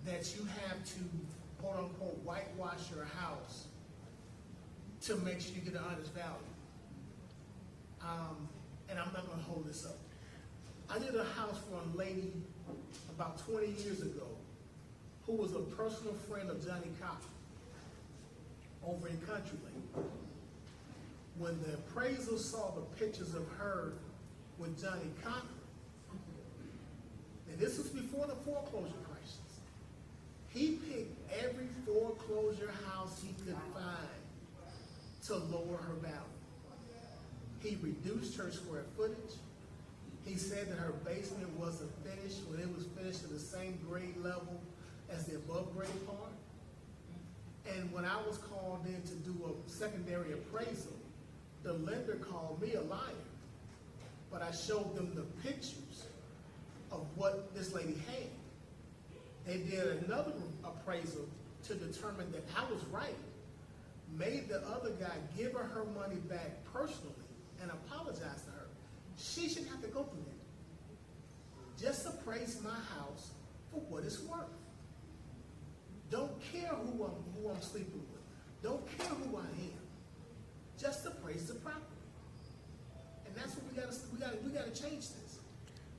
that you have to, quote unquote, whitewash your house to make sure you get an honest value. And I'm not gonna hold this up. I did a house for a lady about 20 years ago who was a personal friend of Johnny Cox over in CountryLink. When the appraisal saw the pictures of her with Johnny Cox, and this was before the foreclosure crisis, he picked every foreclosure house he could find to lower her value. He reduced her square footage. He said that her basement wasn't finished when it was finished at the same grade level as the above grade part. And when I was called in to do a secondary appraisal, the lender called me a liar. But I showed them the pictures of what this lady had. They did another appraisal to determine that I was right, made the other guy give her money back personally and apologize to her. She shouldn't have to go through that. Just appraise my house for what it's worth. Don't care who I'm sleeping with. Don't care who I am. Just appraise the property. And that's what we gotta change this.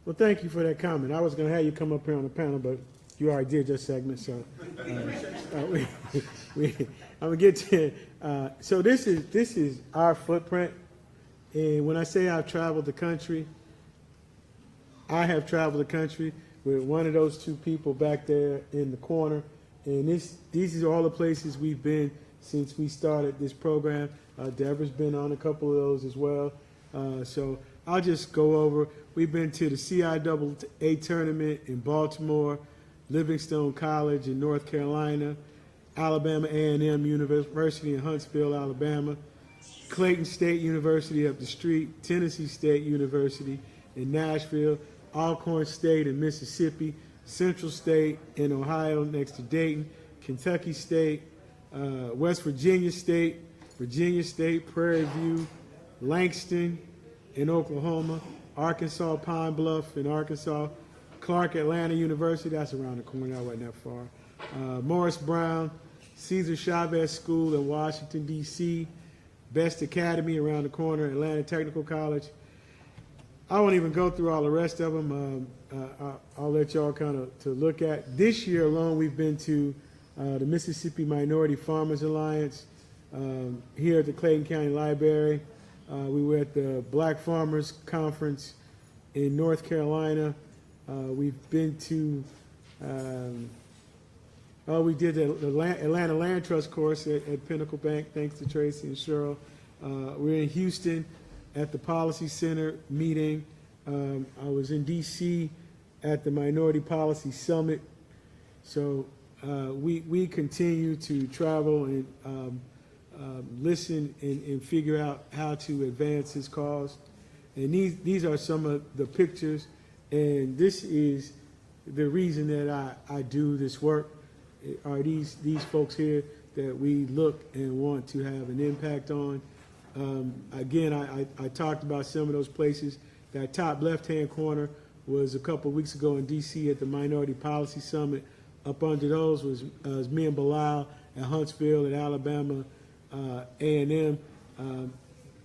Well, thank you for that comment. I was going to have you come up here on the panel, but you already did your segment, so I'm gonna get to. So this is our footprint, and when I say I've traveled the country, I have traveled the country with one of those two people back there in the corner, and these are all the places we've been since we started this program. Deborah's been on a couple of those as well, so I'll just go over. We've been to the CIAA tournament in Baltimore, Livingstone College in North Carolina, Alabama A&M University in Huntsville, Alabama, Clayton State University up the street, Tennessee State University in Nashville, Alcorn State in Mississippi, Central State in Ohio next to Dayton, Kentucky State, West Virginia State, Prairie View, Langston in Oklahoma, Arkansas Pine Bluff in Arkansas, Clark Atlanta University, that's around the corner, that wasn't that far. Morris Brown, Cesar Chavez School in Washington, D.C., Best Academy around the corner, Atlanta Technical College. I won't even go through all the rest of them. I'll let y'all kind of to look at. This year alone, we've been to the Mississippi Minority Farmers Alliance here at the Clayton County Library. We were at the Black Farmers Conference in North Carolina. We've been to, we did the Atlanta Land Trust course at Pinnacle Bank, thanks to Tracy and Cheryl. We're in Houston at the Policy Center meeting. I was in D.C. at the Minority Policy Summit. So we continue to travel and listen and figure out how to advance this cause. And these are some of the pictures, and this is the reason that I do this work, are these folks here that we look and want to have an impact on. Again, I talked about some of those places. That top left-hand corner was a couple weeks ago in D.C. at the Minority Policy Summit. Up under those was me and Bilal at Huntsville at Alabama A&M.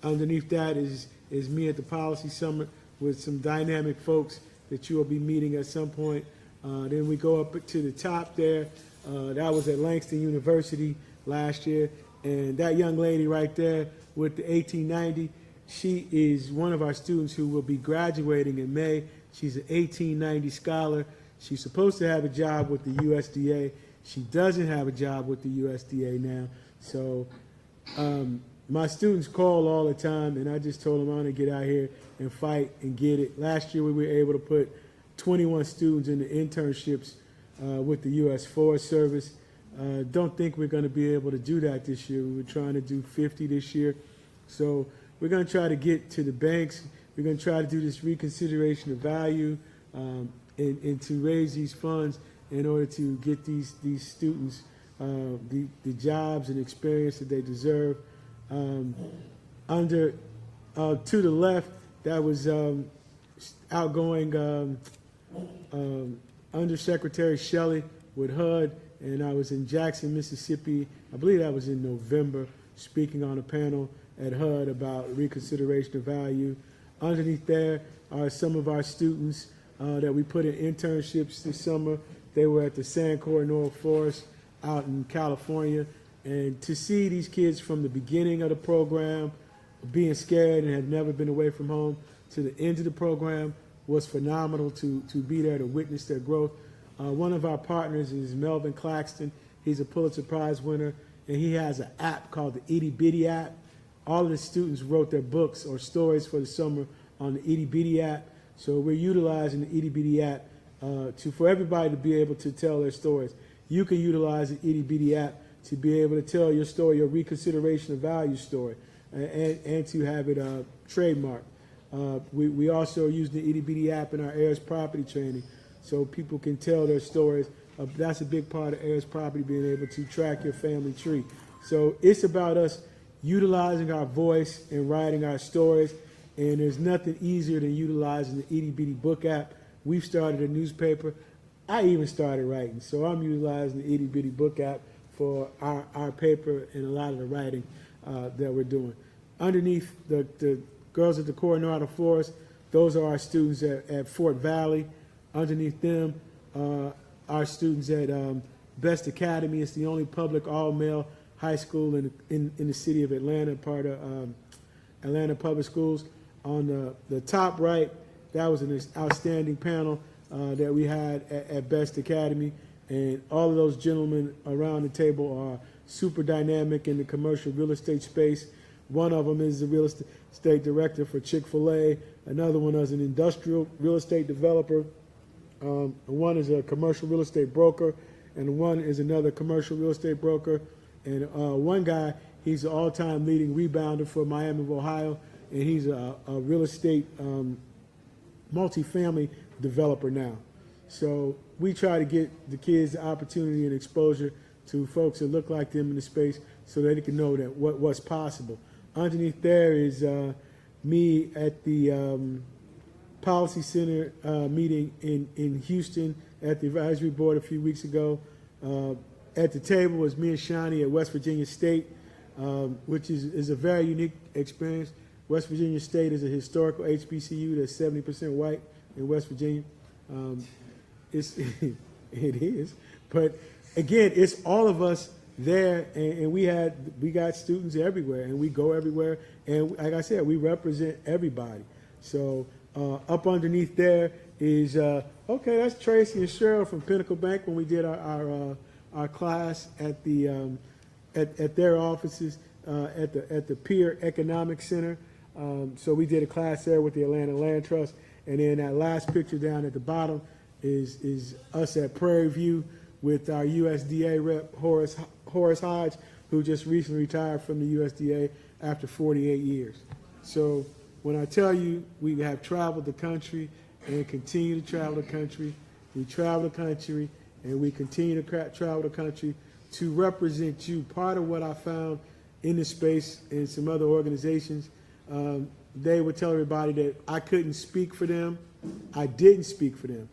Underneath that is me at the Policy Summit with some dynamic folks that you will be meeting at some point. Then we go up to the top there. That was at Langston University last year. And that young lady right there with the 1890, she is one of our students who will be graduating in May. She's an 1890 scholar. She's supposed to have a job with the USDA. She doesn't have a job with the USDA now. So my students call all the time, and I just told them I'm going to get out here and fight and get it. Last year we were able to put 21 students into internships with the U.S. Forest Service. Don't think we're going to be able to do that this year. We were trying to do 50 this year. So we're going to try to get to the banks. We're going to try to do this reconsideration of value and to raise these funds in order to get these students the jobs and experience that they deserve. To the left, that was outgoing Undersecretary Shelley with HUD, and I was in Jackson, Mississippi. I believe that was in November, speaking on a panel at HUD about reconsideration of value. Underneath there are some of our students that we put in internships this summer. They were at the Sand Coronado Forest out in California. And to see these kids from the beginning of the program being scared and had never been away from home to the end of the program was phenomenal to be there to witness their growth. One of our partners is Melvin Claxton. He's a Pulitzer Prize winner, and he has an app called the Itty Bitty app. All of the students wrote their books or stories for the summer on the Itty Bitty app. So we're utilizing the Itty Bitty app for everybody to be able to tell their stories. You can utilize the Itty Bitty app to be able to tell your story, your reconsideration of value story, and to have it trademarked. We also use the Itty Bitty app in our heirs property training so people can tell their stories. That's a big part of heirs property, being able to track your family tree. So it's about us utilizing our voice and writing our stories, and there's nothing easier than utilizing the Itty Bitty book app. We've started a newspaper. I even started writing, so I'm utilizing the Itty Bitty book app for our paper and a lot of the writing that we're doing. Underneath the girls at the Coronado Forest, those are our students at Fort Valley. Underneath them, our students at Best Academy. It's the only public all-male high school in the city of Atlanta, part of Atlanta Public Schools. On the top right, that was an outstanding panel that we had at Best Academy. And all of those gentlemen around the table are super dynamic in the commercial real estate space. One of them is the real estate director for Chick-fil-A. Another one is an industrial real estate developer. One is a commercial real estate broker, and one is another commercial real estate broker. And one guy, he's an all-time leading rebounder for Miami of Ohio, and he's a real estate multifamily developer now. So we try to get the kids the opportunity and exposure to folks that look like them in the space so that they can know that what's possible. Underneath there is me at the Policy Center meeting in Houston at the advisory board a few weeks ago. At the table was me and Shani at West Virginia State, which is a very unique experience. West Virginia State is a historical HBCU that's 70% white in West Virginia. It is, but again, it's all of us there, and we got students everywhere, and we go everywhere, and like I said, we represent everybody. So up underneath there is okay. That's Tracy and Cheryl from Pinnacle Bank when we did our class at the at their offices at the Peer Economic Center. So we did a class there with the Atlanta Land Trust, and then that last picture down at the bottom is us at Prairie View with our USDA rep Horace Hodge, who just recently retired from the USDA after 48 years. So when I tell you we have traveled the country and continue to travel the country, we travel the country and we continue to travel the country to represent you. Part of what I found in this space and some other organizations, they would tell everybody that I couldn't speak for them. I didn't speak for them.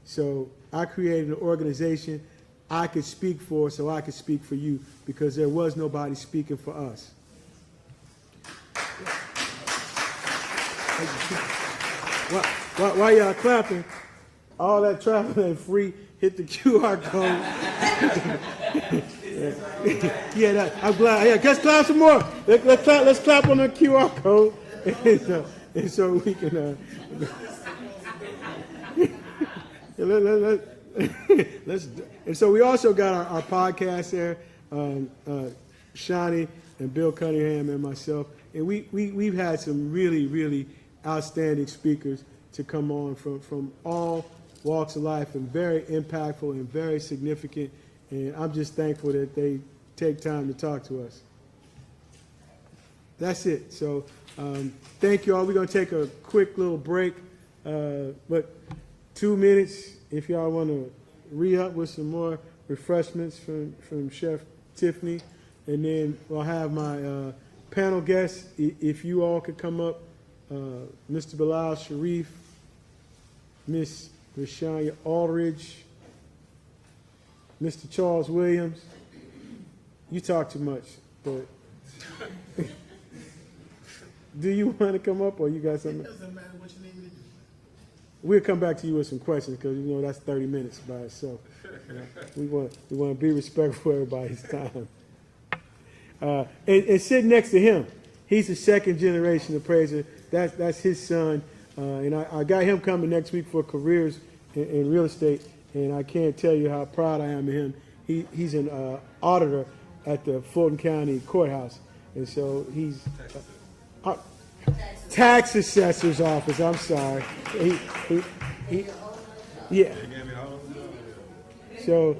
So I created an organization I could speak for, so I could speak for you, because there was nobody speaking for us. While y'all clapping, all that travel ain't free. Hit the QR code. Yeah, I'm glad. Yeah, let's clap some more. Let's clap on the QR code, and so we can. And so we also got our podcast there, Shani and Bill Cunningham and myself, and we've had some really outstanding speakers to come on from all walks of life, and very impactful and very significant, and I'm just thankful that they take time to talk to us. that's it. So, thank you all. We're gonna take a quick little break, but 2 minutes if y'all want to re-up with some more refreshments from Chef Tiffany, and then we'll have my panel guests. If you all could come up, Mr. Bilal Sharif, Miss Rashanya Aldridge, Mr. Charles Williams. You talk too much, but do you want to come up or you got It something? doesn't matter what you need me to do. We'll come back to you with some questions because you know that's 30 minutes by itself. We want to be respectful of everybody's time. And sitting next to him, he's a second generation appraiser. That's his son, and I got him coming next week for careers in real estate. And I can't tell you how proud I am of him. He's an auditor at the Fulton County Courthouse, and so he's tax assessor's office. I'm sorry. Yeah. So,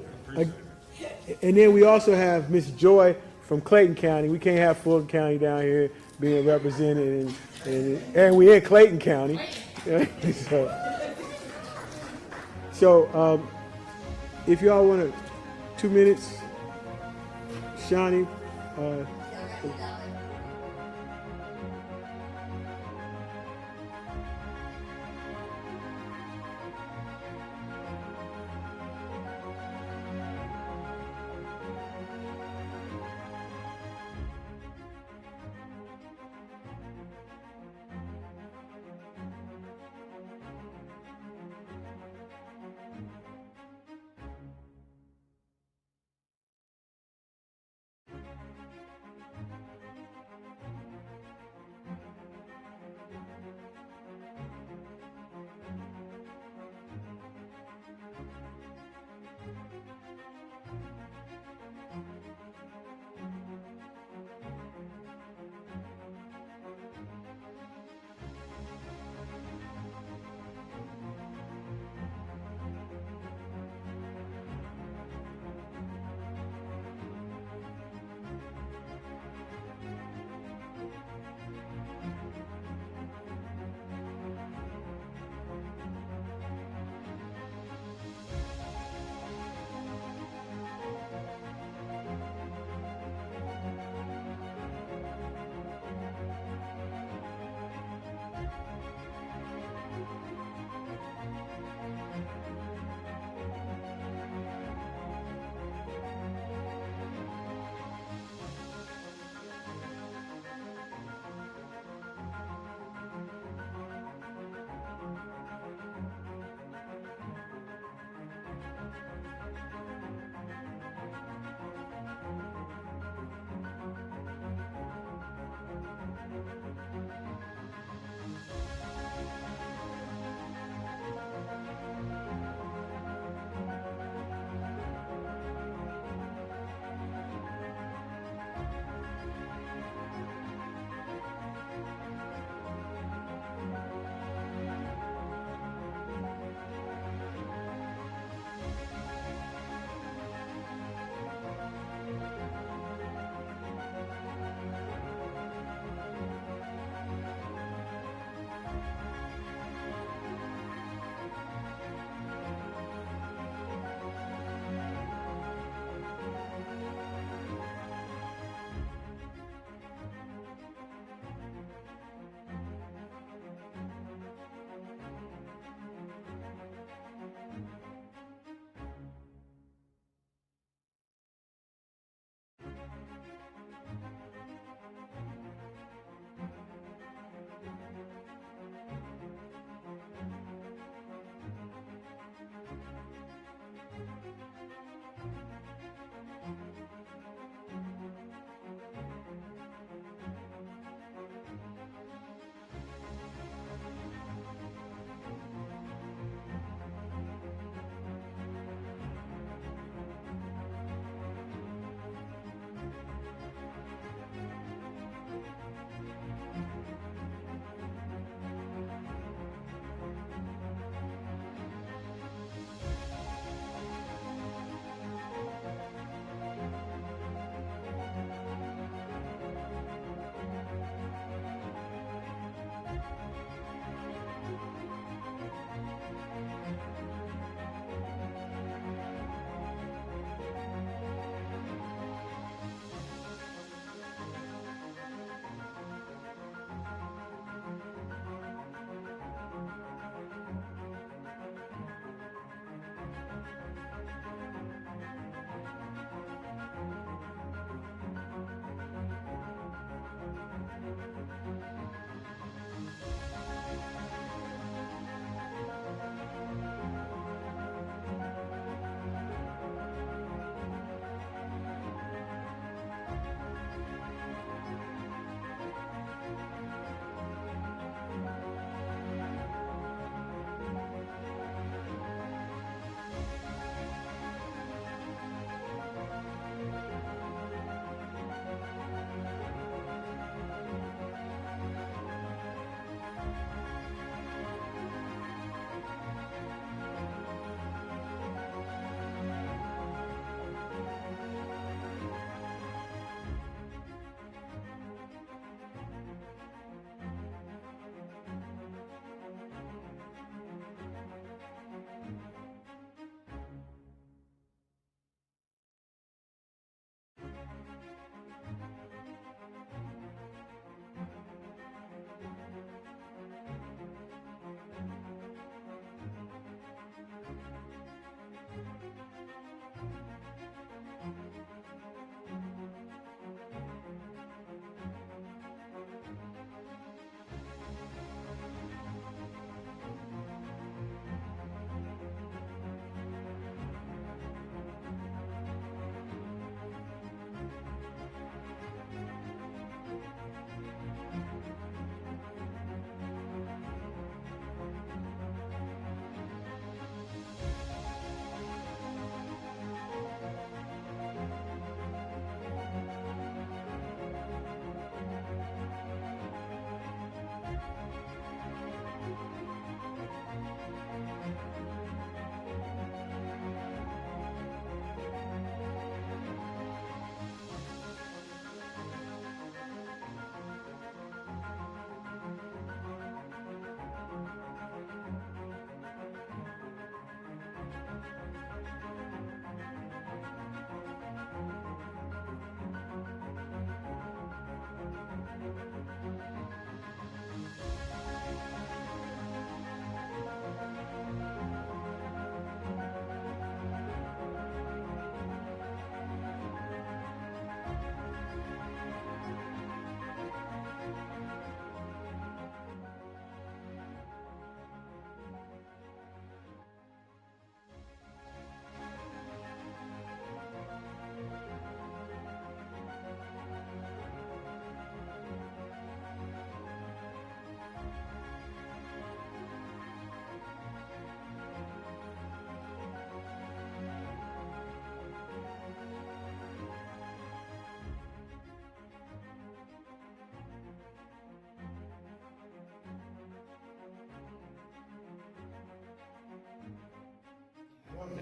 and then we also have Miss Joy from Clayton County. We can't have Fulton County down here being represented, and we're in Clayton County. So, if y'all want 2 minutes, Shawnee.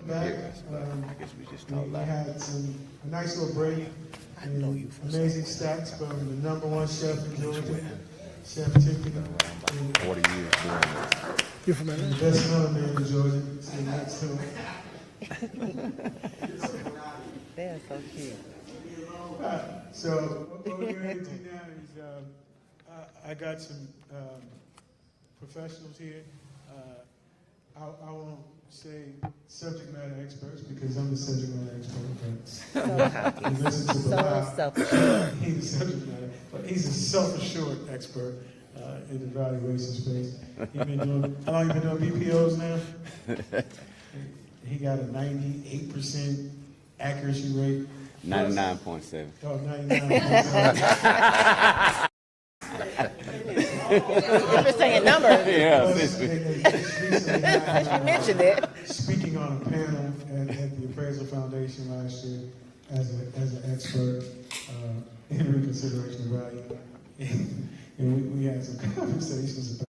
back. I guess we just talk We loud. had a nice little break. And amazing stats from the #1 chef in Georgia, Chef Tiffany. 40 years doing this. You're from And the best known man in Georgia, sitting next to him. They're so cute. So what we're going to do now is I got some professionals here. I won't say subject matter experts because I'm the subject matter expert. But you listen to Bilal, self-assured. he's a subject matter, but he's a self-assured expert in the valuation space. How long you been doing BPOs now? He got a 98% accuracy rate. 99.7. Oh, 99%. If you're saying numbers, Yeah, you mentioned it. Speaking on a panel at the Appraisal Foundation last year as an expert in reconsideration of value. And we had some conversations about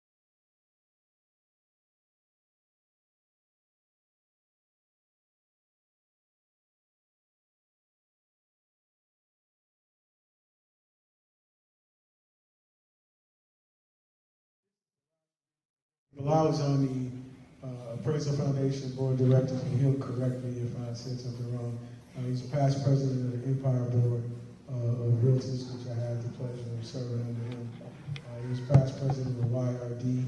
Bilal was on the Appraisal Foundation Board of Directors, and he'll correct me if I said something wrong. He's a past president of the Empire Board of Realtors, which I had the pleasure of serving under him. He was past president of the YRD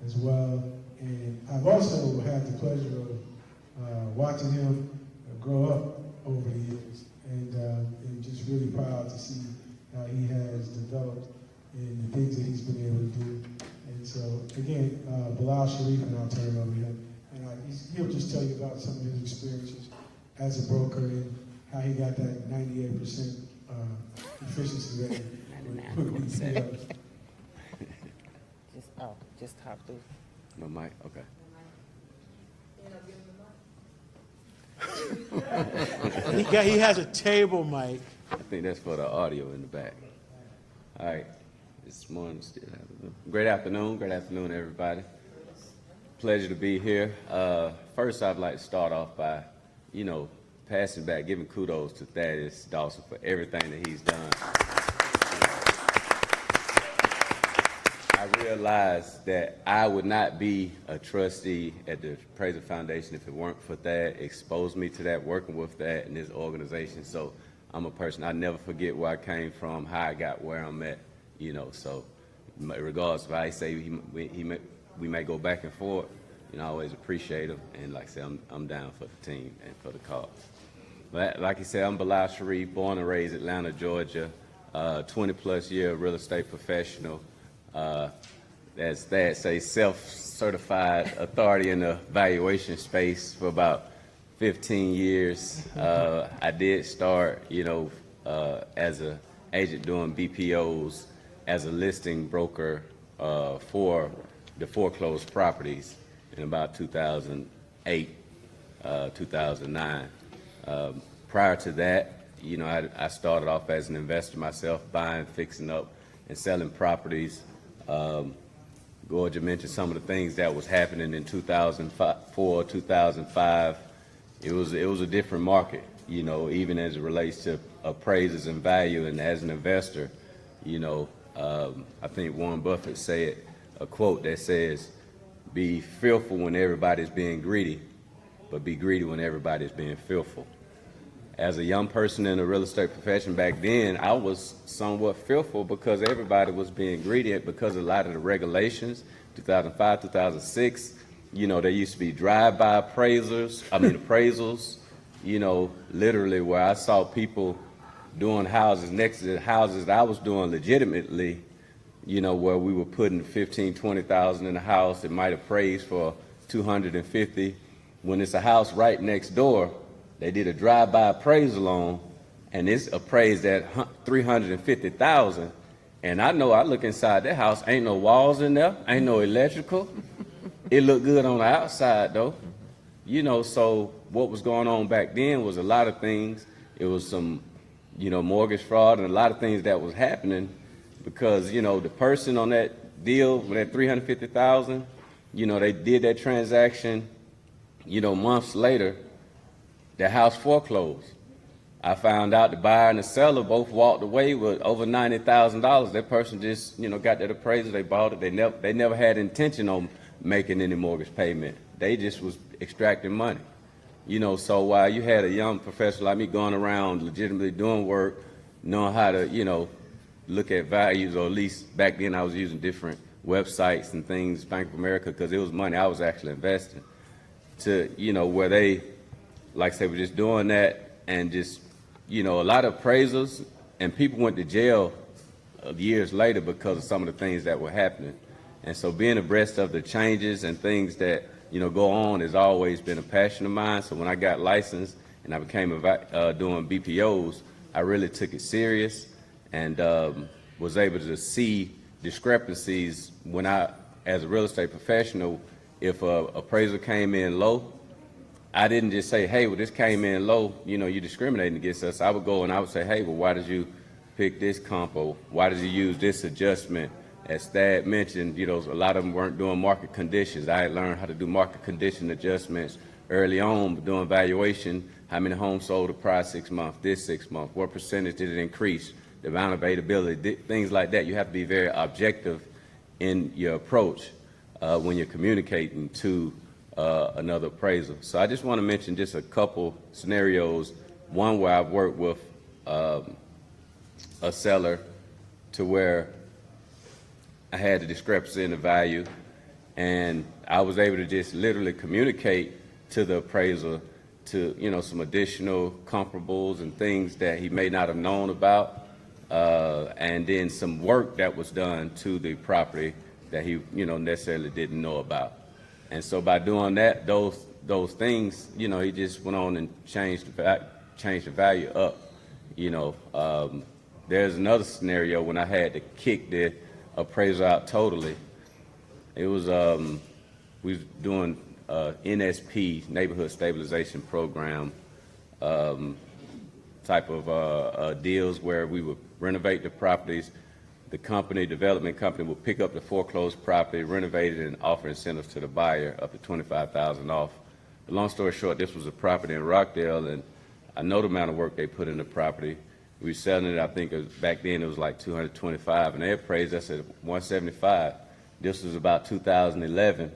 as well. And I've also had the pleasure of watching him grow up over the years. And just really proud to see how he has developed in the things that he's been able to do. And so, again, Bilal Sharif, and I'll turn it over to him. And he'll just tell you about some of his experiences as a broker and how he got that 98% efficiency rate. with BPOs. Just talk through. No mic? Okay. He has a table mic. I think that's for the audio in the back. All right. This morning, still having great afternoon, everybody. Pleasure to be here. First, I'd like to start off by, passing back, giving kudos to Thaddeus Dawson for everything that he's done. I realized that I would not be a trustee at the Appraisal Foundation if it weren't for Thad. It exposed me to that, working with Thad and his organization. So I'm a person, I never forget where I came from, how I got where I'm at, so regardless if I say we may go back and forth, I always appreciate him. And like I said, I'm down for the team and for the cause. But like I said, I'm Bilal Sharif, born and raised Atlanta, Georgia, 20-plus year real estate professional. As Thad say, self-certified authority in the valuation space for about 15 years. I did start, as an agent doing BPOs, as a listing broker for the foreclosed properties in about 2008, 2009. Prior to that, I started off as an investor myself, buying, fixing up, and selling properties. Georgia mentioned some of the things that was happening in 2004, 2005. It was a different market, even as it relates to appraisers and value. And as an investor, I think Warren Buffett said a quote that says, "Be fearful when everybody's being greedy, but be greedy when everybody's being fearful." As a young person in the real estate profession back then, I was somewhat fearful because everybody was being greedy because of a lot of the regulations, 2005, 2006. There used to be drive-by appraisals, literally where I saw people doing houses next to the houses that I was doing legitimately, where we were putting 15, 20,000 in a house. It might appraise for 250. When it's a house right next door, they did a drive-by appraisal on, and it's appraised at 350,000. And I know I look inside that house, ain't no walls in there, ain't no electrical. It looked good on the outside though. So what was going on back then was a lot of things. It was some, mortgage fraud and a lot of things that was happening because, the person on that deal with that 350,000, they did that transaction, months later, the house foreclosed. I found out the buyer and the seller both walked away with over $90,000. That person just, got that appraisal, they bought it, they never had intention on making any mortgage payment. They just was extracting money. So while you had a young professional like me going around legitimately doing work, knowing how to, look at values, or at least back then I was using different websites and things, Bank of America, because it was money I was actually investing, to, where they, like I said, were just doing that, and just, a lot of appraisals, and people went to jail years later because of some of the things that were happening. And so being abreast of the changes and things that, go on has always been a passion of mine. So when I got licensed and I became doing BPOs, I really took it serious, and was able to see discrepancies when I, as a real estate professional, if a appraiser came in low, I didn't just say, hey, well, this came in low, you're discriminating against us. I would go and I would say, hey, well, why did you pick this comp, or why did you use this adjustment? As Thad mentioned, a lot of them weren't doing market conditions. I had learned how to do market condition adjustments early on, doing valuation, how many homes sold the prior 6 months, this 6 months, what percentage did it increase, the amount of availability, things like that. You have to be very objective in your approach when you're communicating to another appraiser. So I just want to mention just a couple scenarios. One where I've worked with a seller to where I had the discrepancy in the value, and I was able to just literally communicate to the appraiser to, some additional comparables and things that he may not have known about, and then some work that was done to the property that he, necessarily didn't know about. And so by doing that, those things, he just went on and changed the value up. There's another scenario when I had to kick the appraiser out totally. It was we was doing NSP, Neighborhood Stabilization Program, type of deals where we would renovate the properties. The development company would pick up the foreclosed property, renovate it, and offer incentives to the buyer up to $25,000 off. The long story short, this was a property in Rockdale, and I know the amount of work they put in the property. We were selling it, I think back then it was like $225, and they appraised us at $175. This was about 2011.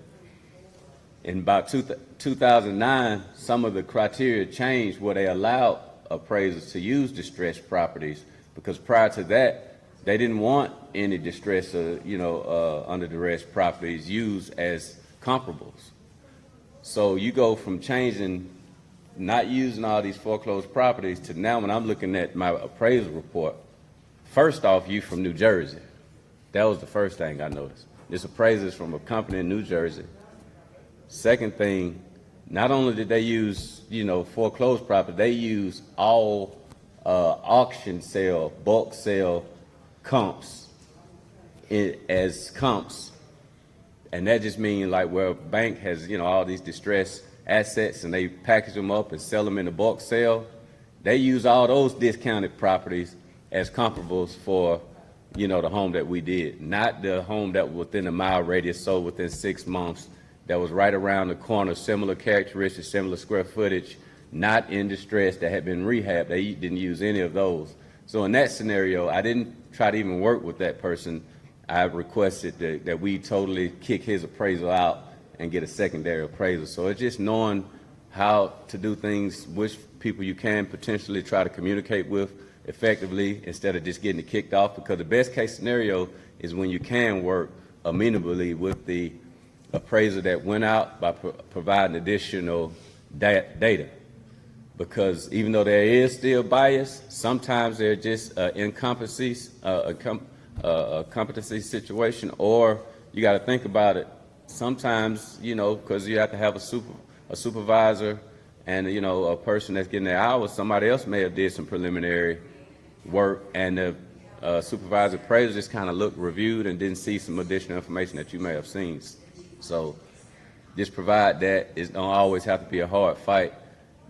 In about 2009, some of the criteria changed where they allowed appraisers to use distressed properties, because prior to that, they didn't want any distress, under duress properties used as comparables. So you go from changing, not using all these foreclosed properties, to now when I'm looking at my appraisal report, first off, you from New Jersey. That was the first thing I noticed. This appraiser is from a company in New Jersey. Second thing, not only did they use, foreclosed property, they use all auction sale, bulk sale comps as comps. And that just means like where a bank has, all these distressed assets and they package them up and sell them in a bulk sale. They use all those discounted properties as comparables for, the home that we did, not the home that was within a mile radius, sold within 6 months, that was right around the corner, similar characteristics, similar square footage, not in distress, that had been rehabbed. They didn't use any of those. So in that scenario, I didn't try to even work with that person. I requested that we totally kick his appraisal out and get a secondary appraisal. So it's just knowing how to do things, which people you can potentially try to communicate with effectively instead of just getting it kicked off, because the best case scenario is when you can work amenably with the appraiser that went out by providing additional data. Because even though there is still bias, sometimes there are just incompetencies, a competency situation, or you got to think about it. Sometimes, because you have to have a supervisor and, a person that's getting their hours, somebody else may have did some preliminary work, and the supervisor appraiser just kind of reviewed and didn't see some additional information that you may have seen. So just provide that. It don't always have to be a hard fight.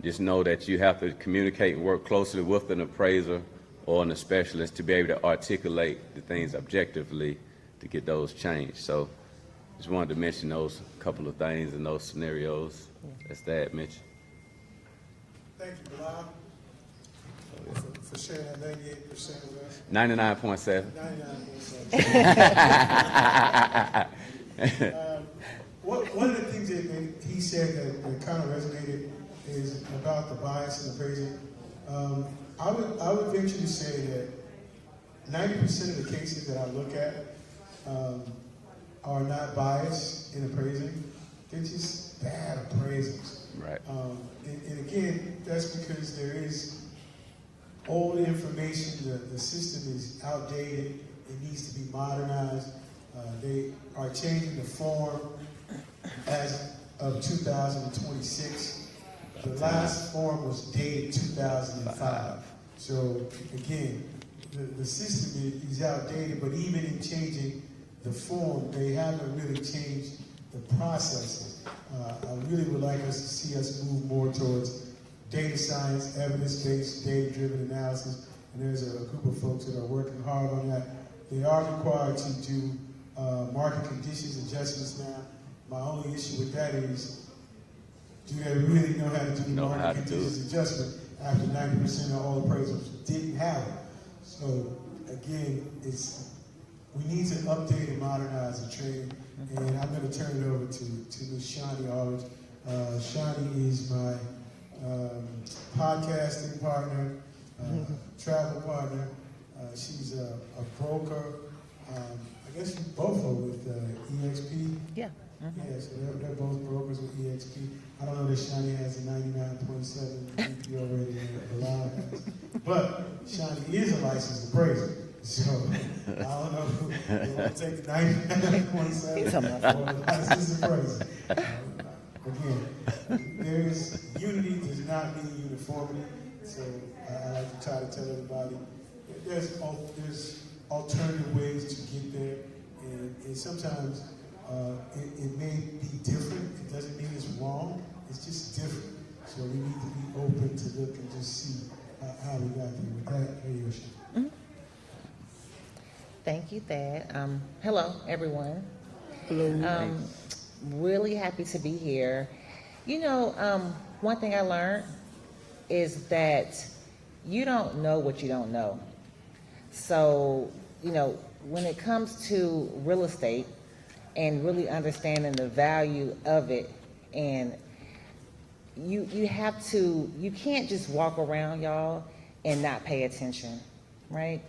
Just know that you have to communicate and work closely with an appraiser or a specialist to be able to articulate the things objectively to get those changed. So just wanted to mention those couple of things in those scenarios as Thad mentioned. Thank you, Bilal, for sharing that 98% with us. 99.7. 99.7. One of the things that he said that kind of resonated is about the bias in appraising. I would venture to say that 90% of the cases that I look at are not biased in appraising. They're just bad appraisals. Right. And again, that's because there is old information. The system is outdated. It needs to be modernized. They are changing the form as of 2026. The last form was dated 2005. So again, the system is outdated, but even in changing the form, they haven't really changed the processes. I really would like us to see us move more towards data science, evidence-based, data-driven analysis, and there's a group of folks that are working hard on that. They are required to do market conditions adjustments now. My only issue with that is, do they really know how to do the market conditions adjustment after 90% of all appraisals didn't have it? So again, we need to update and modernize the training, and I'm going to turn it over to Ms. Shani Aldridge. Shani is my podcasting partner, travel partner. She's a broker. I guess you both are with EXP. Yeah. Yeah, so they're both brokers with EXP. I don't know that Shani has a 99.7 BPO rating that Bilal has, but Shani is a licensed appraiser. So I don't know who want to take the 99.7 or the licensed appraiser. Again, there's unity does not mean uniformity. So I like to try to tell everybody there's alternative ways to get there, and sometimes it may be different. It doesn't mean it's wrong. It's just different. So we need to be open to look and just see how we got there. With that, here you go. Thank you, Thad. Hello, everyone. Hello. Really happy to be here. You know, one thing I learned is that you don't know what you don't know. So, you know, when it comes to real estate and really understanding the value of it, and you can't just walk around, y'all, and not pay attention, right?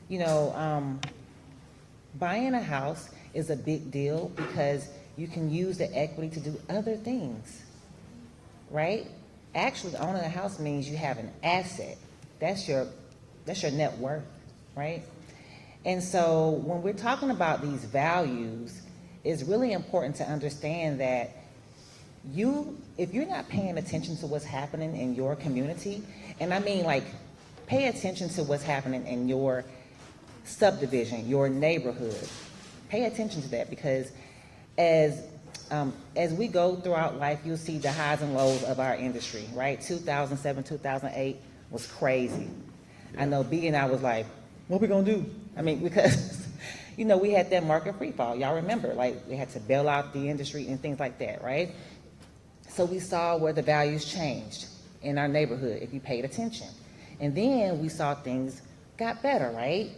You know, buying a house is a big deal because you can use the equity to do other things, right? Actually, owning a house means you have an asset. That's your net worth, right? And so when we're talking about these values, it's really important to understand that if you're not paying attention to what's happening in your community, and I mean like pay attention to what's happening in your subdivision, your neighborhood, pay attention to that, because as we go throughout life, you'll see the highs and lows of our industry, right? 2007, 2008 was crazy. I know B and I was like, what we gonna do? I mean, because, you know, we had that market free fall. Y'all remember, like we had to bail out the industry and things like that, right? So we saw where the values changed in our neighborhood if you paid attention. And then we saw things got better, right?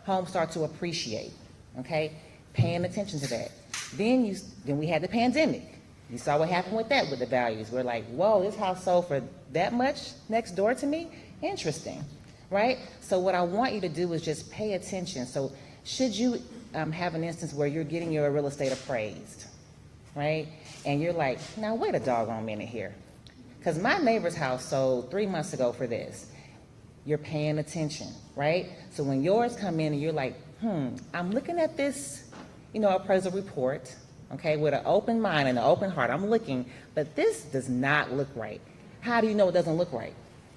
Homes start to appreciate, okay? Paying attention to that. Then we had the pandemic. You saw what happened with that, with the values. We're like, whoa, this house sold for that much next door to me? Interesting, right? So what I want you to do is just pay attention. So should you have an instance where you're getting your real estate appraised, right? And you're like, now wait a doggone minute here. Because my neighbor's house sold 3 months ago for this. You're paying attention, right? So when yours come in and you're like, I'm looking at this, appraisal report, okay, with an open mind and an open heart. I'm looking, but this does not look right. How do you know it doesn't look right?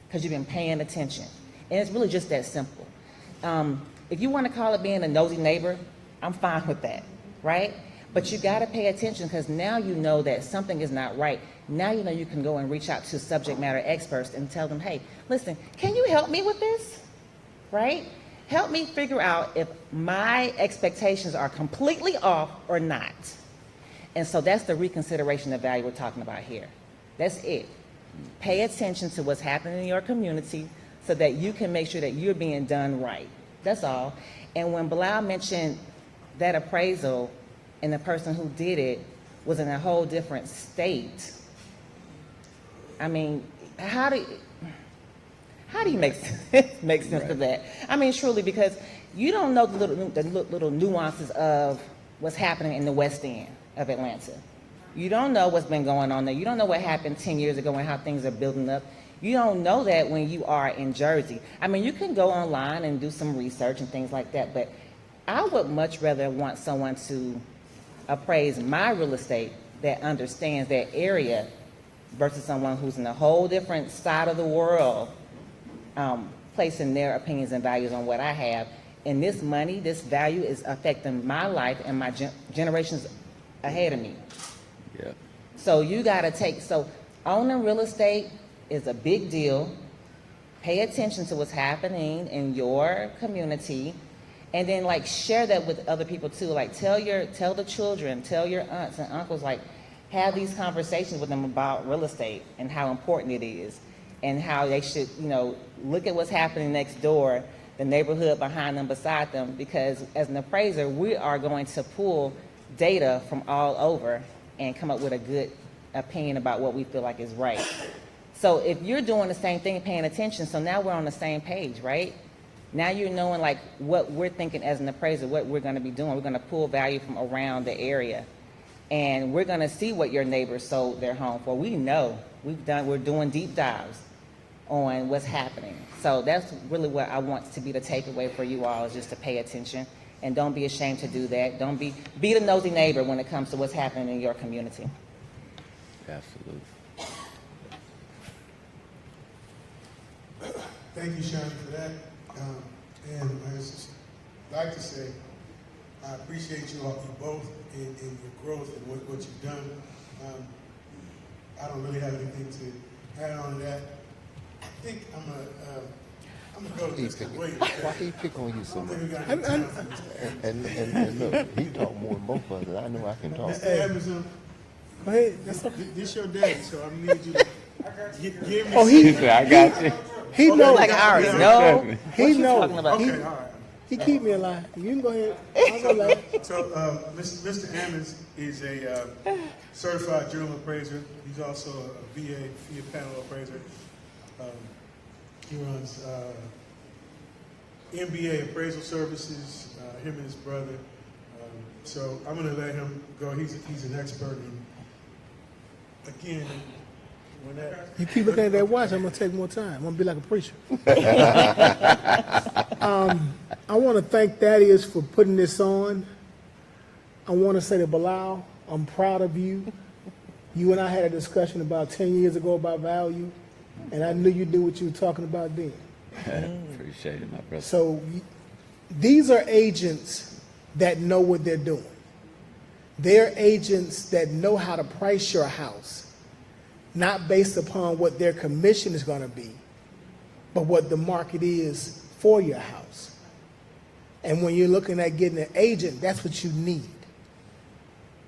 Because you've been paying attention. And it's really just that simple. If you want to call it being a nosy neighbor, I'm fine with that, right? But you got to pay attention, because now you know that something is not right. Now you know you can go and reach out to subject matter experts and tell them, hey, listen, can you help me with this, right? Help me figure out if my expectations are completely off or not. And so that's the reconsideration of value we're talking about here. That's it. Pay attention to what's happening in your community so that you can make sure that you're being done right. That's all. And when Bilal mentioned that appraisal and the person who did it was in a whole different state, I mean, how do you make sense of that? I mean, truly, because you don't know the little nuances of what's happening in the West End of Atlanta. You don't know what's been going on there. You don't know what happened 10 years ago and how things are building up. You don't know that when you are in Jersey. I mean, you can go online and do some research and things like that, but I would much rather want someone to appraise my real estate that understands that area versus someone who's in a whole different side of the world, placing their opinions and values on what I have. And this money, this value is affecting my life and my generations ahead of me. Yeah. So you got to so owning real estate is a big deal. Pay attention to what's happening in your community, and then like share that with other people too. Like tell the children, tell your aunts and uncles, like have these conversations with them about real estate and how important it is and how they should, look at what's happening next door, the neighborhood behind them, beside them, because as an appraiser, we are going to pull data from all over and come up with a good opinion about what we feel like is right. So if you're doing the same thing, paying attention, so now we're on the same page, right? Now you're knowing like what we're thinking as an appraiser, what we're going to be doing. We're going to pull value from around the area, and we're going to see what your neighbors sold their home for. We know we're doing deep dives on what's happening. So that's really what I want to be the takeaway for you all, is just to pay attention and don't be ashamed to do that. Don't be the nosy neighbor when it comes to what's happening in your community. Absolutely. Thank you, Shani, for that. And I just like to say, I appreciate you both in your growth and what you've done. I don't really have anything to add on to that. I think I'm gonna go to Mr. Williams. Why he pick on you so I much? think we got any time for Mr. And look, he talk more than both of us. I know I can talk. Mr. Evans, Go ahead. That's okay. this your daddy, so I need you to give me. Oh, he I got you. he knows. Like I already know. He What you knows. talking about? Okay, all right. He keep me alive. You can go ahead. I'll go later. So, Mr. Ammons is a certified journal appraiser. He's also a VA, fee panel appraiser. He runs MBA appraisal services, him and his brother. So I'm going to let him go. He's an expert. And again, when that... You keep looking at that watch, I'm gonna take more time. I'm gonna be like a preacher. I want to thank Thaddeus for putting this on. I want to say to Bilal, I'm proud of you. You and I had a discussion about 10 years ago about value, and I knew you knew what you were talking about then. Appreciate it, my brother. So these are agents that know what they're doing. They're agents that know how to price your house, not based upon what their commission is going to be, but what the market is for your house. And when you're looking at getting an agent, that's what you need.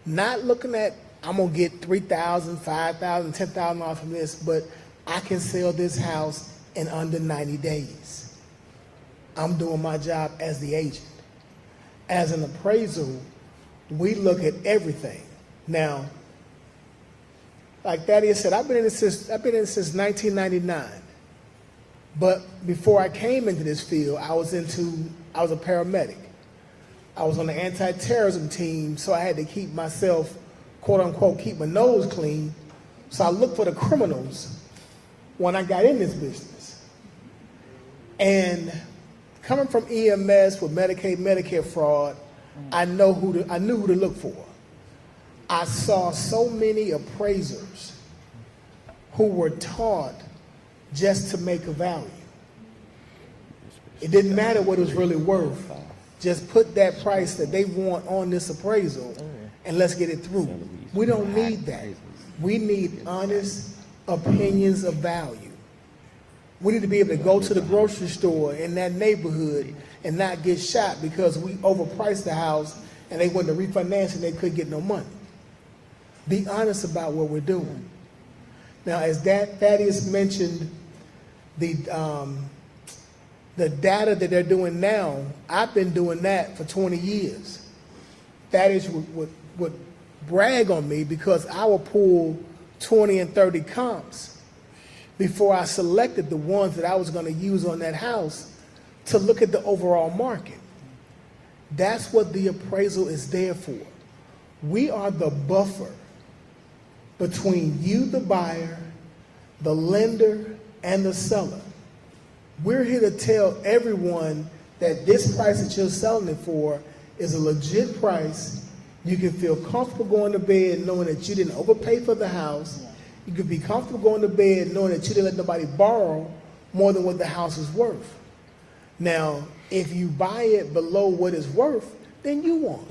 Not looking at, I'm going to get $3,000, $5,000, $10,000 from this, but I can sell this house in under 90 days. I'm doing my job as the agent. As an appraisal, we look at everything. Now, like Thaddeus said, I've been in this since 1999. But before I came into this field, I was a paramedic. I was on the anti-terrorism team, so I had to keep myself, quote unquote, keep my nose clean. So I looked for the criminals when I got in this business. And coming from EMS with Medicaid, Medicare fraud, I knew who to look for. I saw so many appraisers who were taught just to make a value. It didn't matter what it was really worth. Just put that price that they want on this appraisal and let's get it through. We don't need that. We need honest opinions of value. We need to be able to go to the grocery store in that neighborhood and not get shot because we overpriced the house and they went to refinance and they couldn't get no money. Be honest about what we're doing. Now, as Thaddeus mentioned, the data that they're doing now, I've been doing that for 20 years. Thaddeus would brag on me because I would pull 20 and 30 comps before I selected the ones that I was going to use on that house to look at the overall market. That's what the appraisal is there for. We are the buffer between you, the buyer, the lender, and the seller. We're here to tell everyone that this price that you're selling it for is a legit price. You can feel comfortable going to bed knowing that you didn't overpay for the house. You can be comfortable going to bed knowing that you didn't let nobody borrow more than what the house is worth. Now, if you buy it below what it's worth, then you won.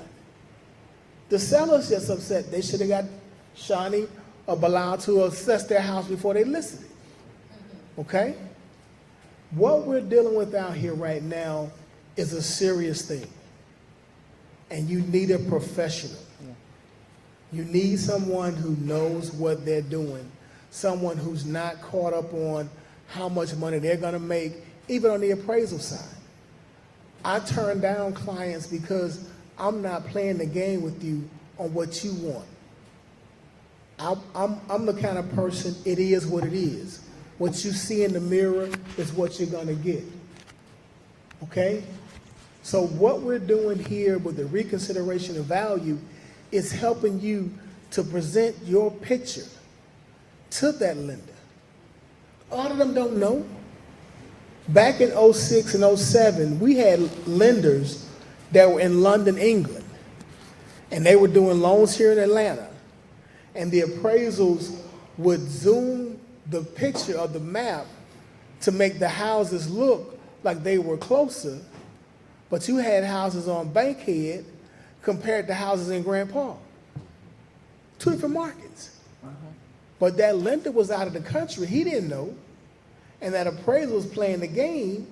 The seller's just upset. They should have got Shawnee or Bilal to assess their house before they listed it. Okay? What we're dealing with out here right now is a serious thing. And you need a professional. You need someone who knows what they're doing, someone who's not caught up on how much money they're going to make, even on the appraisal side. I turn down clients because I'm not playing the game with you on what you want. I'm the kind of person, it is what it is. What you see in the mirror is what you're going to get. Okay? So what we're doing here with the reconsideration of value is helping you to present your picture to that lender. A lot of them don't know. Back in 06 and 07, we had lenders that were in London, England, and they were doing loans here in Atlanta. And the appraisals would zoom the picture of the map to make the houses look like they were closer, but you had houses on Bankhead compared to houses in Grand Park. Two different markets. But that lender was out of the country. He didn't know. And that appraisal was playing the game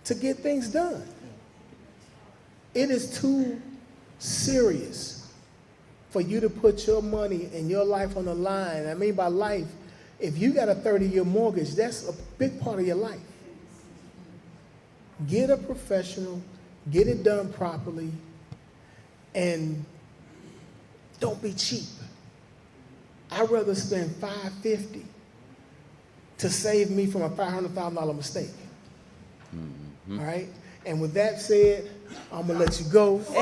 to get things done. It is too serious for you to put your money and your life on the line. I mean by life, if you got a 30-year mortgage, that's a big part of your life. Get a professional, get it done properly, and don't be cheap. I'd rather spend $550 to save me from a $500,000 mistake. All right? And with that said, I'm going to let you go. Put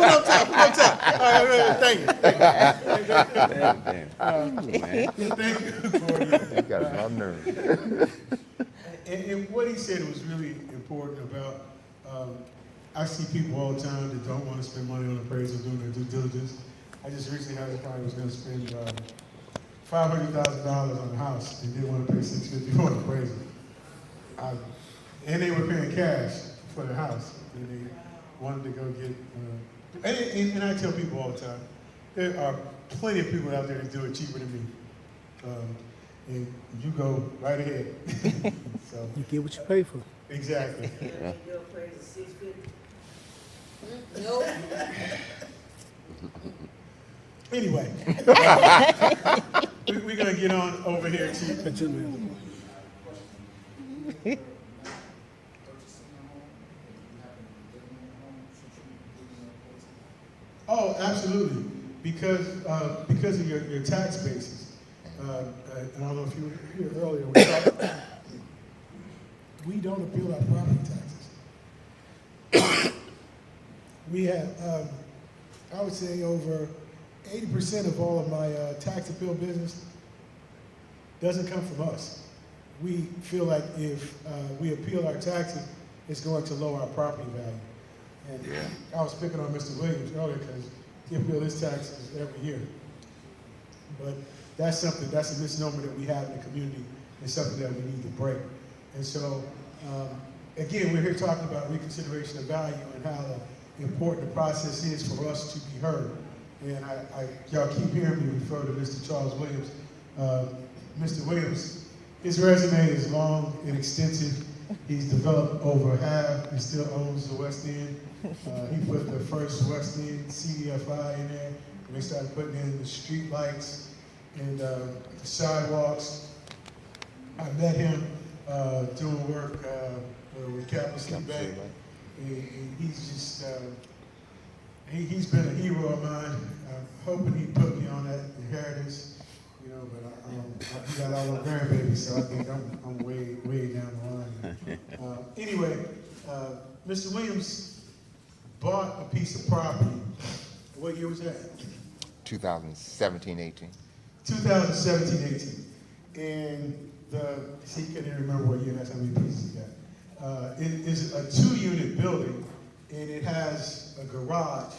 up top. All right, thank you. Thank you. You got a lot of nerve. And what he said was really important about, I see people all the time that don't want to spend money on appraisal doing their due diligence. I just recently had a client who was going to spend $500,000 on a house and didn't want to pay $650 for an appraisal. And they were paying cash for the house. And they wanted to go get, and I tell people all the time, there are plenty of people out there that do it cheaper than me. And you go right ahead. So You get what you pay for. exactly. Yeah. Your appraisal $650. Nope. Anyway, we're going to get on over here to. Oh, absolutely. Because of your tax basis. And I don't know if you were here earlier. We don't appeal our property taxes. We have, I would say, over 80% of all of my tax appeal business doesn't come from us. We feel like if we appeal our taxes, it's going to lower our property value. And I was picking on Mr. Williams earlier because he appeals his taxes every year. But that's a misnomer that we have in the community and something that we need to break. And so, again, we're here talking about reconsideration of value and how important the process is for us to be heard. And y'all keep hearing me refer to Mr. Charles Williams. Mr. Williams, his resume is long and extensive. He's developed over half. He still owns the West End. He put the first West End CDFI in there, and they started putting in the street lights and the sidewalks. I met him doing work with Capital City Bank, and he's just, he's been a hero of mine. I'm hoping he put me on that inheritance, you know, but he got all the grandbabies, so I think I'm way down the line. Anyway, Mr. Williams bought a piece of property. What year was that? 2017, 18. 2017, 18. And he couldn't even remember what year, that's how many pieces he got. It is a 2-unit building, and it has a garage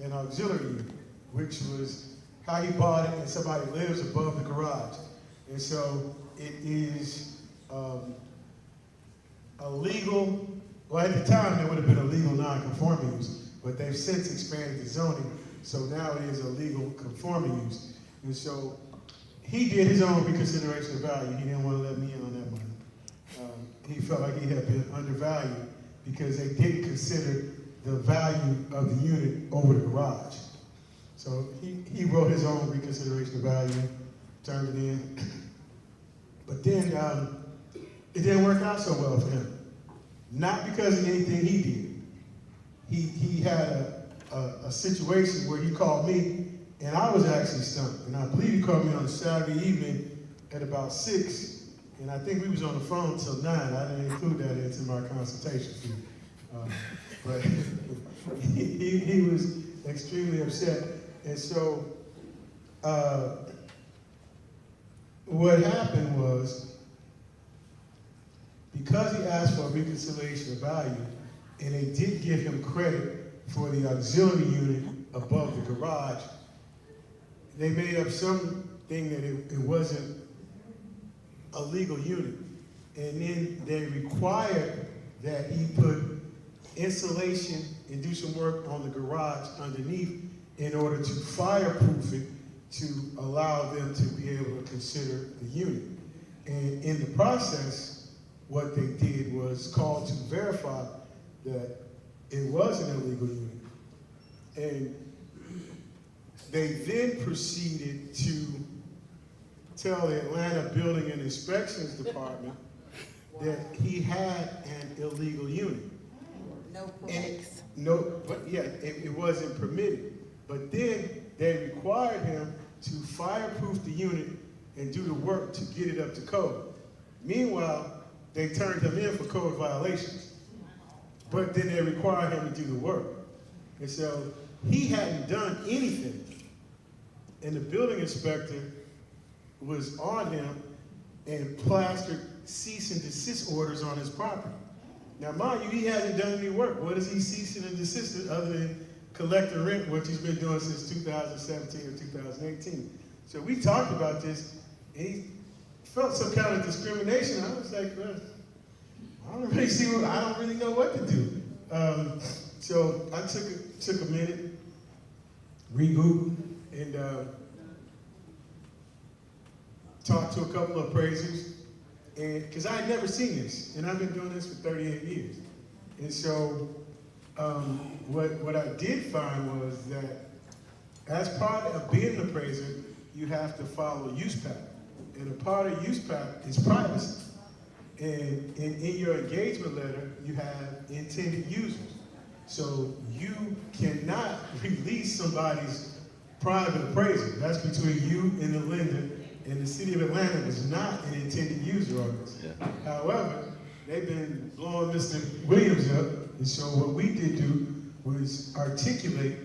and auxiliary unit, which was how he bought it, and somebody lives above the garage. And so it is a legal, well, at the time, there would have been a legal non-conforming use, but they've since expanded the zoning, so now it is a legal conforming use. And so he did his own reconsideration of value. He didn't want to let me in on that money. He felt like he had been undervalued because they didn't consider the value of the unit over the garage. So he wrote his own reconsideration of value, turned it in. But then it didn't work out so well for him. Not because of anything he did. He had a situation where he called me, and I was actually stumped. And I believe he called me on a Saturday evening at about 6, and I think we was on the phone till 9. I didn't include that into my consultation fee. But he was extremely upset. And so what happened was, because he asked for a reconciliation of value, and they did give him credit for the auxiliary unit above the garage, they made up something that it wasn't a legal unit. And then they required that he put insulation and do some work on the garage underneath in order to fireproof it to allow them to be able to consider the unit. And in the process, what they did was call to verify that it was an illegal unit. And they then proceeded to tell the Atlanta Building and Inspections Department that he had an illegal unit. No And permits. but yeah, it wasn't permitted. But then they required him to fireproof the unit and do the work to get it up to code. Meanwhile, they turned him in for code violations. But then they required him to do the work. And so he hadn't done anything. And the building inspector was on him and plastered cease and desist orders on his property. Now, mind you, he hasn't done any work. What is he ceasing and desisting other than collecting rent, which he's been doing since 2017 or 2018? So we talked about this, and he felt some kind of discrimination. I was like, well, I don't really know what to do. So I took a minute, regroup, and talked to a couple of appraisers, and because I had never seen this, and I've been doing this for 38 years. And so what I did find was that as part of being an appraiser, you have to follow use pattern. And a part of use pattern is privacy. And in your engagement letter, you have intended users. So you cannot release somebody's private appraisal. That's between you and the lender, and the city of Atlanta was not an intended user on this. Yeah. However, they've been blowing Mr. Williams up, and so what we did do was articulate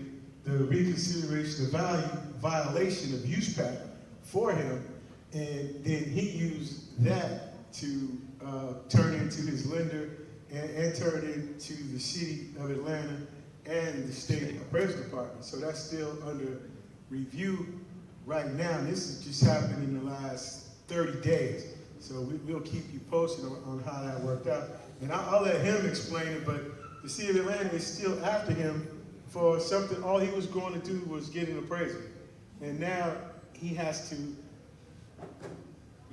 the reconsideration of value violation of use pattern for him, and then he used that to turn into his lender and turn it into the city of Atlanta and the state appraisal department. So that's still under review right now. This has just happened in the last 30 days. So we'll keep you posted on how that worked out. And I'll let him explain it, but the city of Atlanta is still after him for something. All he was going to do was get an appraisal. And now he has to,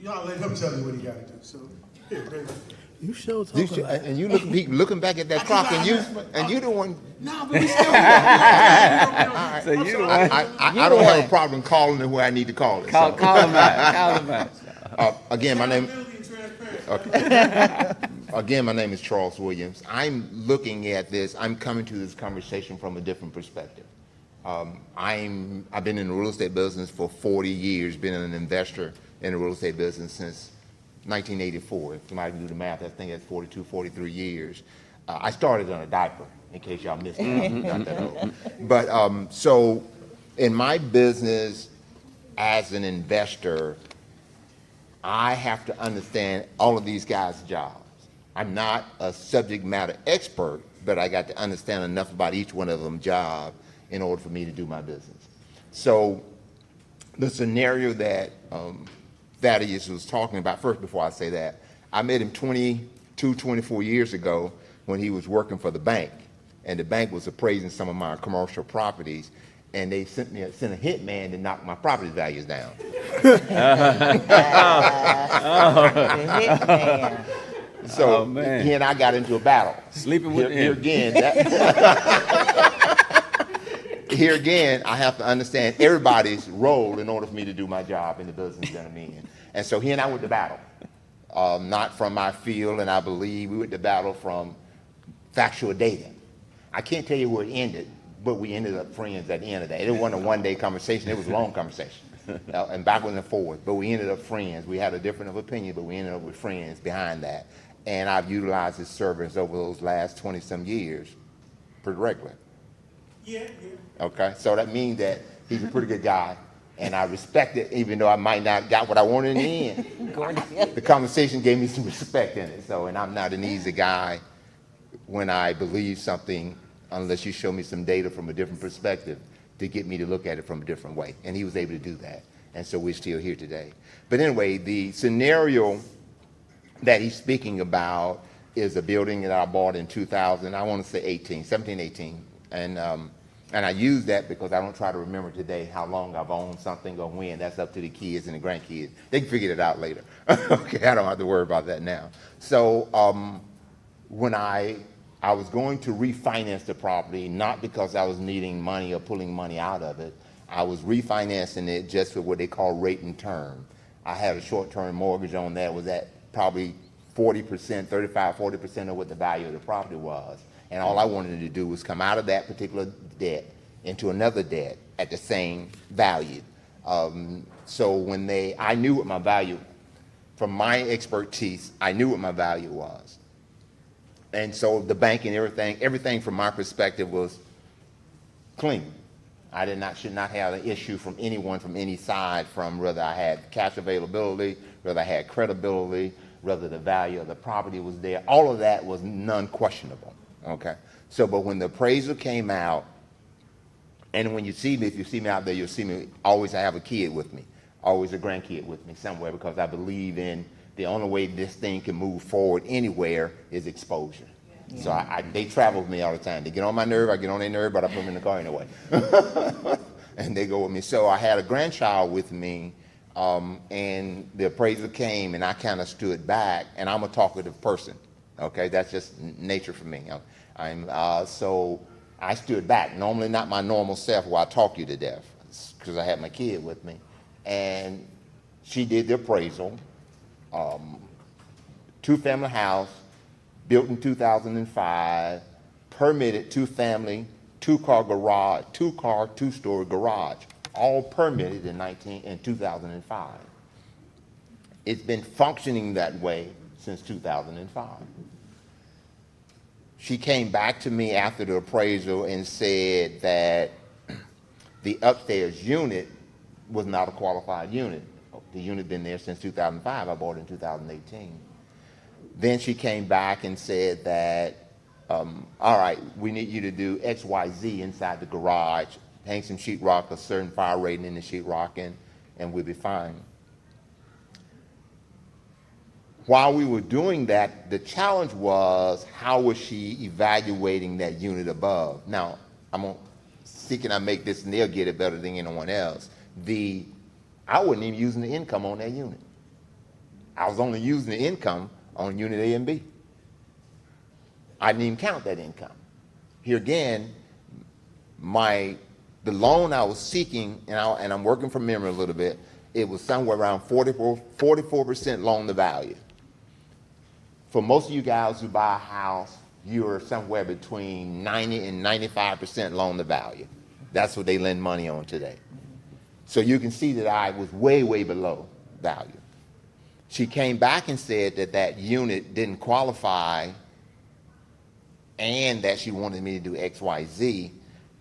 I'll let him tell you what he got to do. So here, baby. You sure You talking. should- and you looking back at that clock, and you the one. No, but we still. So you the one. I don't have a problem calling it where I need to call it. Call So, him out. Call him out. again, my name. Again, my name is Charles Williams. I'm looking at this. I'm coming to this conversation from a different perspective. I've been in the real estate business for 40 years. Been an investor in the real estate business since 1984. If somebody can do the math, I think that's 42, 43 years. I started on a diaper, in case y'all missed it. I'm not that old. But so in my business as an investor, I have to understand all of these guys' jobs. I'm not a subject matter expert, but I got to understand enough about each one of them job in order for me to do my business. So the scenario that Thaddeus was talking about, first before I say that, I met him 24 years ago when he was working for the bank, and the bank was appraising some of my commercial properties, and they sent a hitman to knock my property values down. The hitman. So Oh, man. he and I got into a battle. Sleeping with Here him. again, here again, I have to understand everybody's role in order for me to do my job in the business that I'm in. And so he and I went to battle, not from my field, and I believe we went to battle from factual data. I can't tell you where it ended, but we ended up friends at the end of that. It wasn't a one-day conversation; it was a long conversation, and backwards and forwards. But we ended up friends. We had a difference of opinion, but we ended up with friends behind that. And I've utilized his service over those last 20-some years pretty regularly. Yeah. Okay, so that means that he's a pretty good guy, and I respect it, even though I might not got what I wanted in the end. The conversation gave me some respect in it. So, and I'm not an easy guy when I believe something, unless you show me some data from a different perspective to get me to look at it from a different way. And he was able to do that, and so we're still here today. But anyway, the scenario that he's speaking about is a building that I bought in 2000, I want to say 17, 18. And I use that because I don't try to remember today how long I've owned something or when. That's up to the kids and the grandkids. They can figure it out later. Okay, I don't have to worry about that now. So when I was going to refinance the property, not because I was needing money or pulling money out of it, I was refinancing it just for what they call rate and term. I had a short-term mortgage on that. It was at probably 40%, 35-40% of what the value of the property was. And all I wanted to do was come out of that particular debt into another debt at the same value. So when I knew what my value, from my expertise, I knew what my value was. And so the bank and everything from my perspective was clean. I should not have an issue from anyone from any side, from whether I had cash availability, whether I had credibility, whether the value of the property was there. All of that was non-questionable. Okay. So, but when the appraisal came out, and when you see me, if you see me out there, you'll see me always. I have a kid with me, always a grandkid with me somewhere, because I believe in the only way this thing can move forward anywhere is exposure. Yeah. So they travel with me all the time. They get on my nerve, I get on their nerve, but I put them in the car anyway, and they go with me. So I had a grandchild with me, and the appraiser came, and I kind of stood back, and I'm a talkative person. Okay, that's just nature for me. So I stood back. Normally not my normal self where I talk you to death, because I had my kid with me. And she did the appraisal. Two-family house, built in 2005, permitted two-family, two-car garage, two-story garage, all permitted in 2005. It's been functioning that way since 2005. She came back to me after the appraisal and said that the upstairs unit was not a qualified unit. The unit been there since 2005. I bought it in 2018. Then she came back and said that, all right, we need you to do X, Y, Z inside the garage, hang some sheetrock, a certain fire rating in the sheetrock, and we'll be fine. While we were doing that, the challenge was, how was she evaluating that unit above? Now, I'm seeking I make this, and they'll get it better than anyone else. I wasn't even using the income on that unit. I was only using the income on unit A and B. I didn't even count that income. Here again, the loan I was seeking, and I'm working from memory a little bit, it was somewhere around 44% loan to value. For most of you guys who buy a house, you're somewhere between 90 and 95% loan to value. That's what they lend money on today. So you can see that I was way, way below value. She came back and said that that unit didn't qualify and that she wanted me to do X, Y, Z.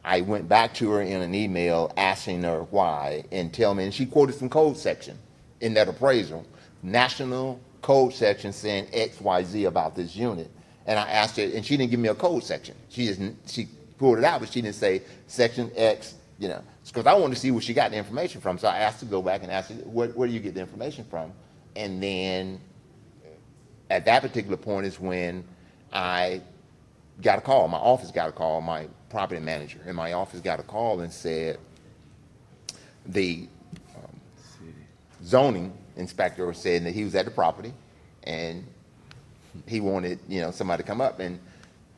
I went back to her in an email asking her why and she quoted some code section in that appraisal, national code section saying X, Y, Z about this unit. And I asked her, and she didn't give me a code section. She pulled it out, but she didn't say section X, because I wanted to see where she got the information from. So I asked her to go back and ask her, where do you get the information from? And then at that particular point is when I got a call. My office got a call, my property manager in my office got a call and said the zoning inspector said that he was at the property and he wanted, somebody to come up. And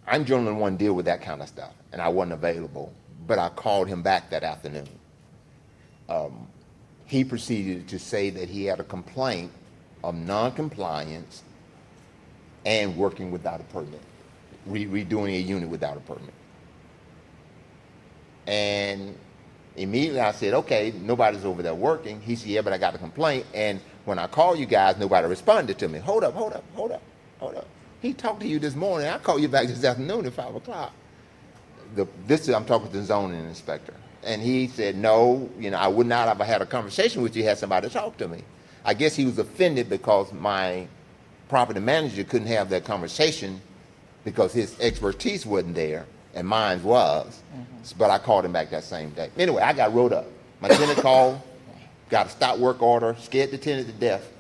I'm generally the one to deal with that kind of stuff, and I wasn't available. But I called him back that afternoon. He proceeded to say that he had a complaint of non-compliance and working without a permit, redoing a unit without a permit. And immediately I said, okay, nobody's over there working. He said, yeah, but I got a complaint. And when I called you guys, nobody responded to me. Hold up. He talked to you this morning. I called you back this afternoon at 5 o'clock. I'm talking to the zoning inspector. And he said, no, I would not have had a conversation with you had somebody talk to me. I guess he was offended because my property manager couldn't have that conversation because his expertise wasn't there and mine was. But I called him back that same day. Anyway, I got wrote up. My tenant called, got a stop work order, scared the tenant to death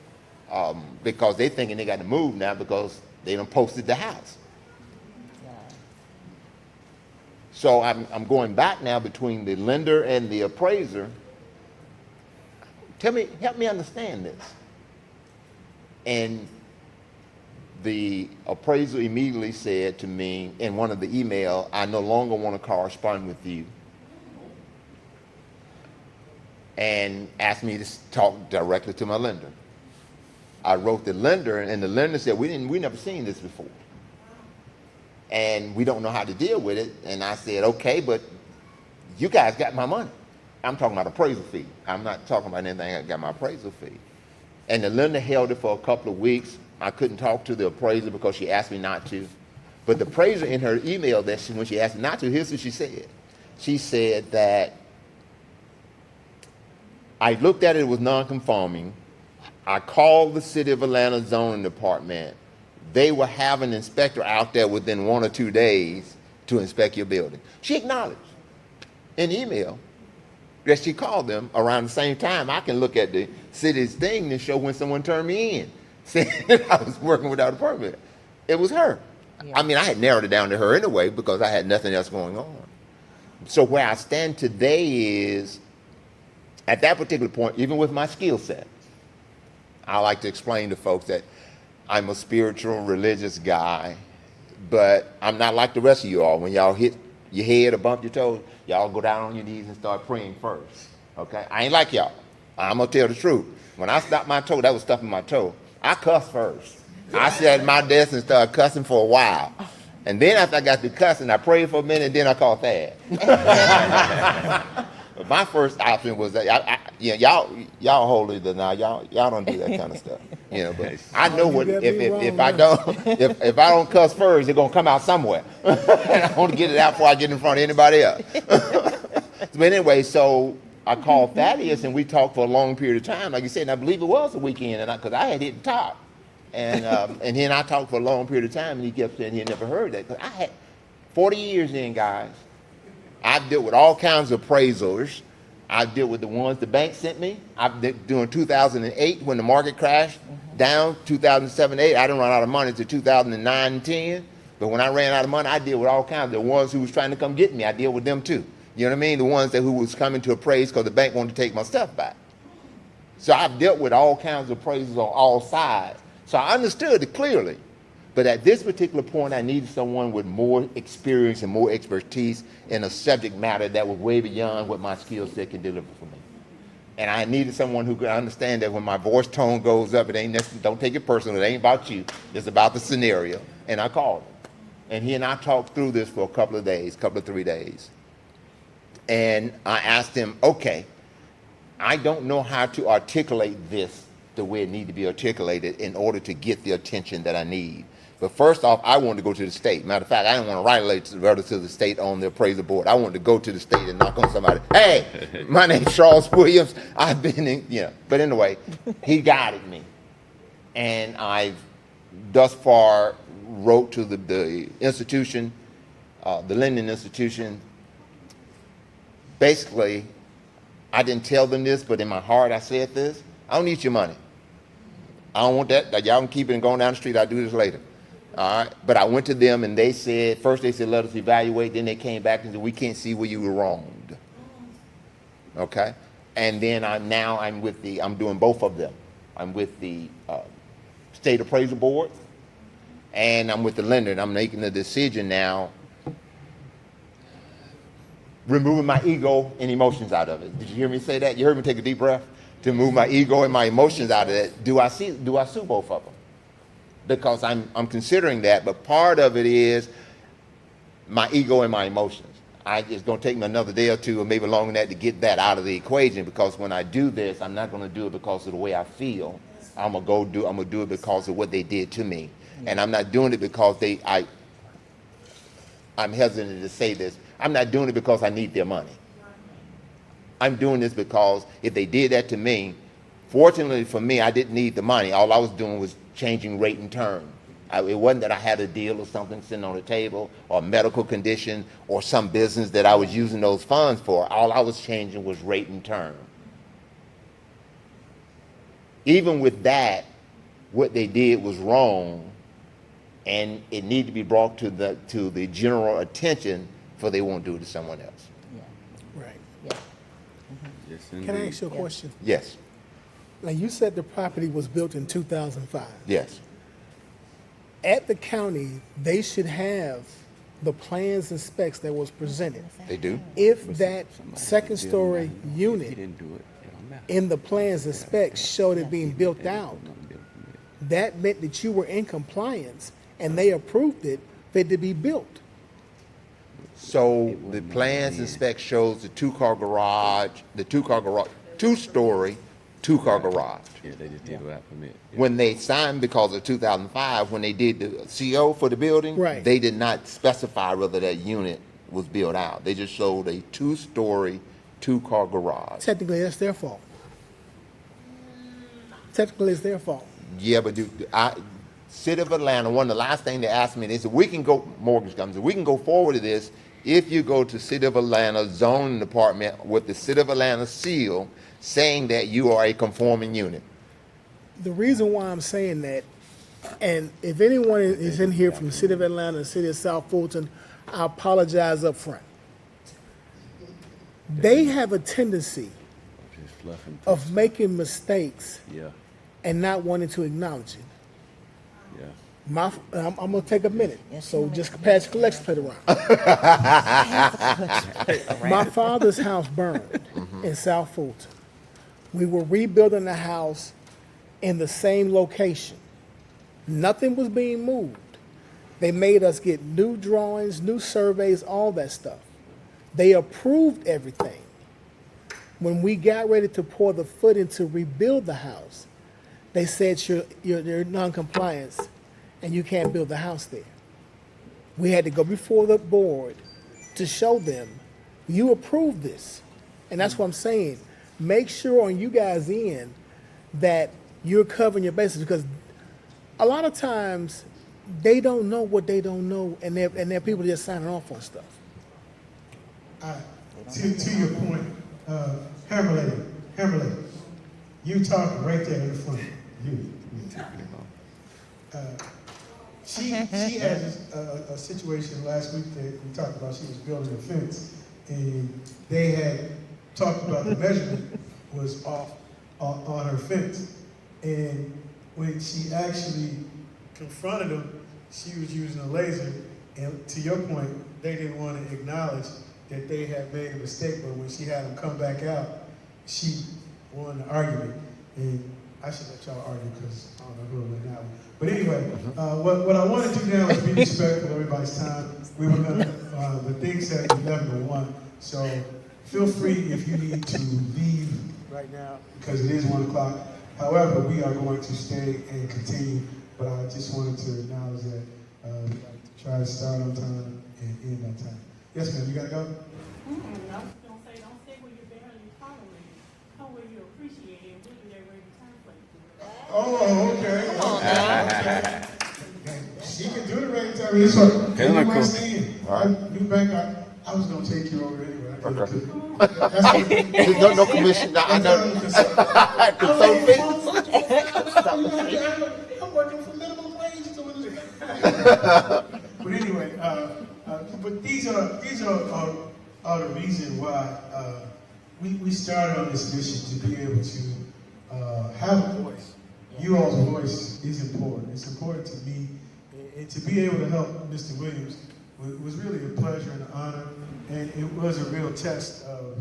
because they thinking they got to move now because they done posted the house. So I'm going back now between the lender and the appraiser. Help me understand this. And the appraiser immediately said to me in one of the emails, I no longer want to correspond with you. And asked me to talk directly to my lender. I wrote the lender, and the lender said, we never seen this before. And we don't know how to deal with it. And I said, okay, but you guys got my money. I'm talking about appraisal fee. I'm not talking about anything. I got my appraisal fee. And the lender held it for a couple of weeks. I couldn't talk to the appraiser because she asked me not to. But the appraiser in her email when she asked me not to, here's what she said. She said that I looked at it was non-conforming. I called the City of Atlanta zoning department. They will have an inspector out there within 1 or 2 days to inspect your building. She acknowledged in email that she called them around the same time. I can look at the city's thing and show when someone turned me in, saying that I was working without a permit. It was her. Yeah. I mean, I had narrowed it down to her anyway because I had nothing else going on. So where I stand today is, at that particular point, even with my skill set, I like to explain to folks that I'm a spiritual, religious guy, but I'm not like the rest of you all. When y'all hit your head or bump your toes, y'all go down on your knees and start praying first, okay? I ain't like y'all. I'm going to tell the truth. When I stopped my toe, that was stuffing my toe. I cussed first. I sat at my desk and started cussing for a while. And then after I got through cussing, I prayed for a minute, and then I called Thad. But my first option was that y'all holier than thou. Y'all don't do that kind of stuff. But I know what if I don't cuss first, it's gonna come out somewhere. And I want to get it out before I get in front of anybody else. But anyway, so I called Thaddeus and we talked for a long period of time. Like you said, and I believe it was a weekend, and because I had hit the top, and then I talked for a long period of time, and he kept saying he had never heard that. Because I had 40 years in, guys. I've dealt with all kinds of appraisals. I've dealt with the ones the bank sent me. I've been doing 2008 when the market crashed down, 2007, 8. I didn't run out of money until 2009 and 10. But when I ran out of money, I deal with all kinds. The ones who was trying to come get me, I deal with them too. You know what I mean? The ones who was coming to appraise because the bank wanted to take my stuff back. So I've dealt with all kinds of appraisals on all sides. So I understood it clearly. But at this particular point, I needed someone with more experience and more expertise in a subject matter that was way beyond what my skill set can deliver for me. And I needed someone who could understand that when my voice tone goes up, it ain't necessarily, don't take it personal, it ain't about you, it's about the scenario. And I called him. And he and I talked through this for a couple of 3 days. And I asked him, okay, I don't know how to articulate this the way it needs to be articulated in order to get the attention that I need. But first off, I wanted to go to the state. Matter of fact, I didn't want to write a letter to the state on the appraisal board. I wanted to go to the state and knock on somebody. Hey, my name's Charles Williams. I've been in, you know. But anyway, he guided me. And I've thus far wrote to the institution, the lending institution. Basically, I didn't tell them this, but in my heart I said this. I don't need your money. I don't want that. Y'all can keep it and go down the street. I'll do this later. All right. But I went to them and they said, first they said, let us evaluate. Then they came back and said, we can't see where you were wronged. Okay. And then I'm doing both of them. I'm with the state appraisal board and I'm with the lender, and I'm making the decision now, removing my ego and emotions out of it. Did you hear me say that? You heard me take a deep breath? To move my ego and my emotions out of it. Do I sue both of them? Because I'm considering that, but part of it is my ego and my emotions. It's going to take me another day or two, or maybe longer than that, to get that out of the equation. Because when I do this, I'm not going to do it because of the way I feel. I'm gonna do it because of what they did to me, and I'm not doing it because I'm hesitant to say this. I'm not doing it because I need their money. I'm doing this because if they did that to me, fortunately for me, I didn't need the money. All I was doing was changing rate and term. It wasn't that I had a deal or something sitting on the table, or a medical condition, or some business that I was using those funds for. All I was changing was rate and term. Even with that, what they did was wrong, and it needed to be brought to the general attention, for they won't do it to someone else. Right. Yeah. Yes, Can I ask you a question? Yes, Now, you said the property was built in 2005. yes. At the county, they should have the plans and specs that was presented. They do. If that second-story unit in the plans and specs showed it being built out, that meant that you were in compliance, and they approved it for it to be built. So the plans and specs shows the two-story, two-car garage. Yeah, they just did without permit. Yeah. When they signed, because of 2005, when they did the CO for the building, Right. they did not specify whether that unit was built out. They just showed a two-story, two-car garage. Technically, that's their fault. Technically, it's their fault. Yeah, but City of Atlanta, one of the last things they asked me, they said, mortgage companies, we can go forward to this if you go to City of Atlanta zoning department with the City of Atlanta seal saying that you are a conforming unit. The reason why I'm saying that, and if anyone is in here from the City of Atlanta, the City of South Fulton, I apologize up front. They have a tendency Just fluffing. of making mistakes Yeah, and not wanting to acknowledge it. yeah. I'm gonna take a minute, so just pass the collection plate around. My father's house burned in South Fulton. We were rebuilding the house in the same location. Nothing was being moved. They made us get new drawings, new surveys, all that stuff. They approved everything. When we got ready to pour the footing to rebuild the house, they said you're non-compliance and you can't build the house there. We had to go before the board to show them, you approved this. And that's what I'm saying. Make sure on you guys' end that you're covering your bases, because a lot of times they don't know what they don't know, and they're people just signing off on stuff. To your point, Hammerlady, you talking right there in the front. She had a situation last week that we talked about. She was building a fence, and they had talked about the measurement was off on her fence. And when she actually confronted them, she was using a laser, and to your point, they didn't want to acknowledge that they had made a mistake, but when she had them come back out, she won the argument. And I should let y'all argue because I don't know who it went now. But anyway, what I want to do now is be respectful of everybody's time. We were going to, the thing said 11 to 1, so feel free if you need to leave right now because it is 1 o'clock. However, we are going to stay and continue, but I just wanted to acknowledge that we like to try to start on time and end on time. Yes, ma'am, you gotta go? I was gonna say, don't stay where you're barely tolerated. Come where you appreciate it, we'll be there ready to turn for you. Oh, okay. Okay. She can do the right time. It's her. You might stay in. All right. You back up. I was gonna take you over anyway. I couldn't Okay. do it. That's what- No commission, no, I know. I'm working for minimum wage doing this. But anyway, but these are the reason why we started on this mission to be able to have a voice. You all's voice is important. It's important to me, and to be able to help Mr. Williams was really a pleasure and an honor, and it was a real test of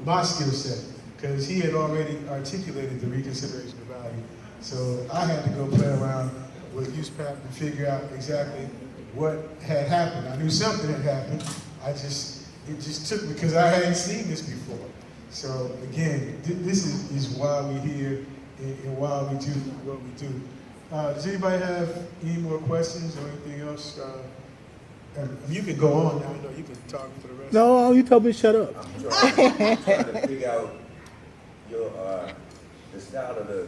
my skill set because he had already articulated the reconsideration of value. So I had to go play around with USPAP and figure out exactly what had happened. I knew something had happened. It just took me because I hadn't seen this before. So again, this is why we're here and why we do what we do. Does anybody have any more questions or anything else? You can go on now. I know you can talk for the rest. No, you told me to shut up. I'm trying to figure out your, the style of the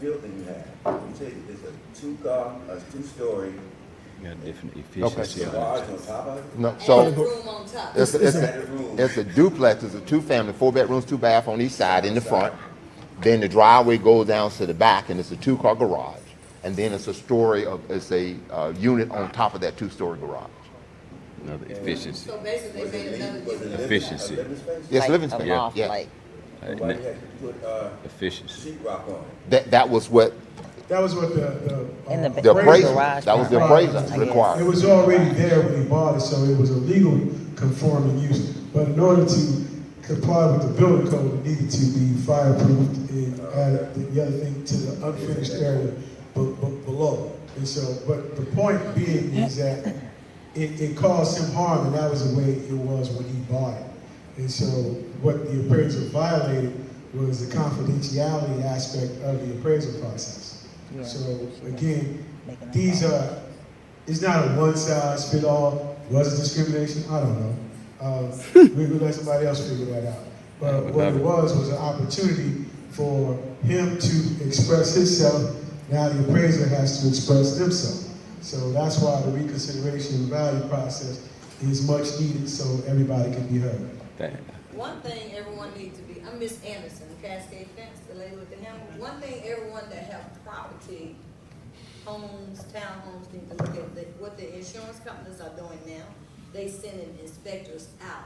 building you have. You say it's a two-story Got different Okay. efficiency on it. garage on top of it? No, And so the room on top. it's Added a room. duplex, it's a 2-family, 4 bedrooms, 2 bath on each side in the front. Then the driveway goes down to the back and it's a 2-car garage. And then it's a unit on top of that 2-story garage. Another efficiency. So basically, they made another unit. Efficiency. Living space? Yes, Like living a space, loft, yeah. like- Why you had to put, Efficiency. sheetrock on it? That was what That was what the In the the appraisal, garage that was the part. appraisal I guess. It required. was already there when he bought it, so it was a legal conforming use. But in order to comply with the building code, it needed to be fireproofed and add the other thing to the unfinished area below. And so, but the point being is that it caused him harm, and that was the way it was when he bought it. And so what the appraiser violated was the confidentiality aspect of the appraisal process. Yeah. So again, Making a these call. are, it's not a one-size-fit-all. Was it discrimination? I don't know. We will let somebody else figure that out. But what it was an opportunity for him to express himself. Now the appraiser has to express themselves. So that's why the reconsideration value process is much needed so everybody can be heard. One thing everyone needs to be, I'm Miss Anderson, Cascade Fence, the lady with the hammer. One thing everyone that have property, homes, townhomes, need to look at what the insurance companies are doing now. They sending inspectors out.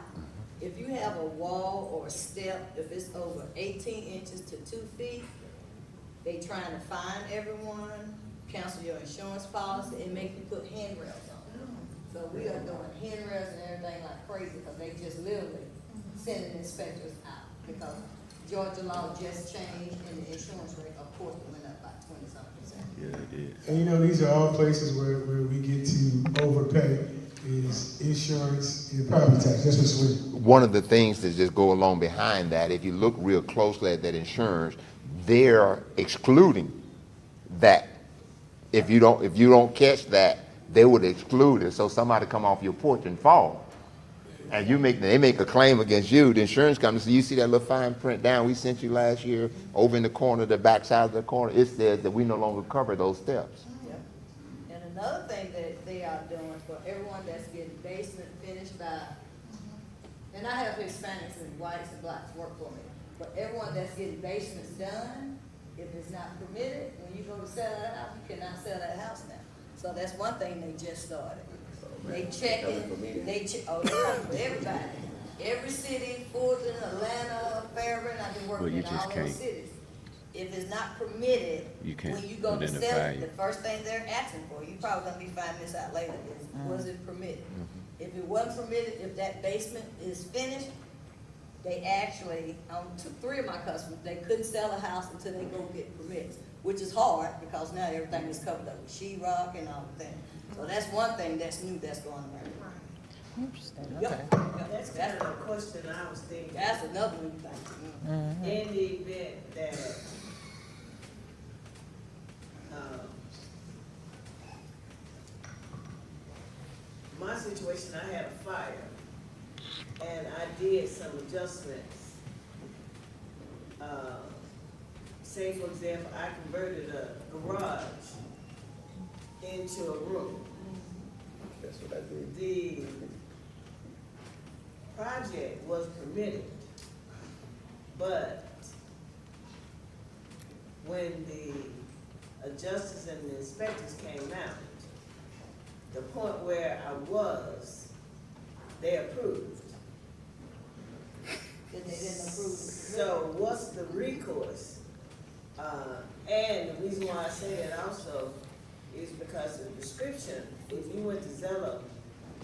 If you have a wall or a step, if it's over 18 inches to 2 feet, they trying to fine everyone, cancel your insurance policy, and make you put handrails on. So we are doing handrails and everything like crazy, because they just literally sending inspectors out, because Georgia law just changed and the insurance rate, of course, went up by 20-something%. Yeah, it is. And you know, these are all places where we get to overpay is insurance and property tax. That's what's with. One of the things that just go along behind that, if you look real closely at that insurance, they're excluding that. If you don't catch that, they would exclude it. So somebody come off your porch and fall, and they make a claim against you. The insurance company says, you see that little fine print down we sent you last year over in the corner, the back side of the corner. It says that we no longer cover those steps. Yep. And another thing that they are doing for everyone that's getting basement finished by, and I have Hispanics and whites and blacks work for me, but everyone that's getting basements done, if it's not permitted, when you go to sell that house, you cannot sell that house now. So that's one thing they just started. They checking, they coming for everybody. Every city, Fulton, Atlanta, Fairburn, I've been Well, working you in just all can't. those cities. if it's not permitted, You can't when you go to sell identify it, it. the first thing they're asking for, you probably gonna be finding this out later, is was it permitted? If it wasn't permitted, if that basement is finished, they actually, three of my customers, they couldn't sell a house until they go get permits, which is hard, because now everything is covered up with sheetrock and all that. So that's one thing that's new that's going around. Interesting, Yep. okay. Yep. That's kind of a question I was thinking. That's another new thing. In the event that, my situation, I had a fire, and I did some adjustments. Say, for example, I converted a garage into a room. That's what I did. The project was permitted, but when the adjusters and the inspectors came out, the point where I was, they approved. Then they didn't approve it. So what's the recourse? And the reason why I say that also is because the description, if you went to Zillow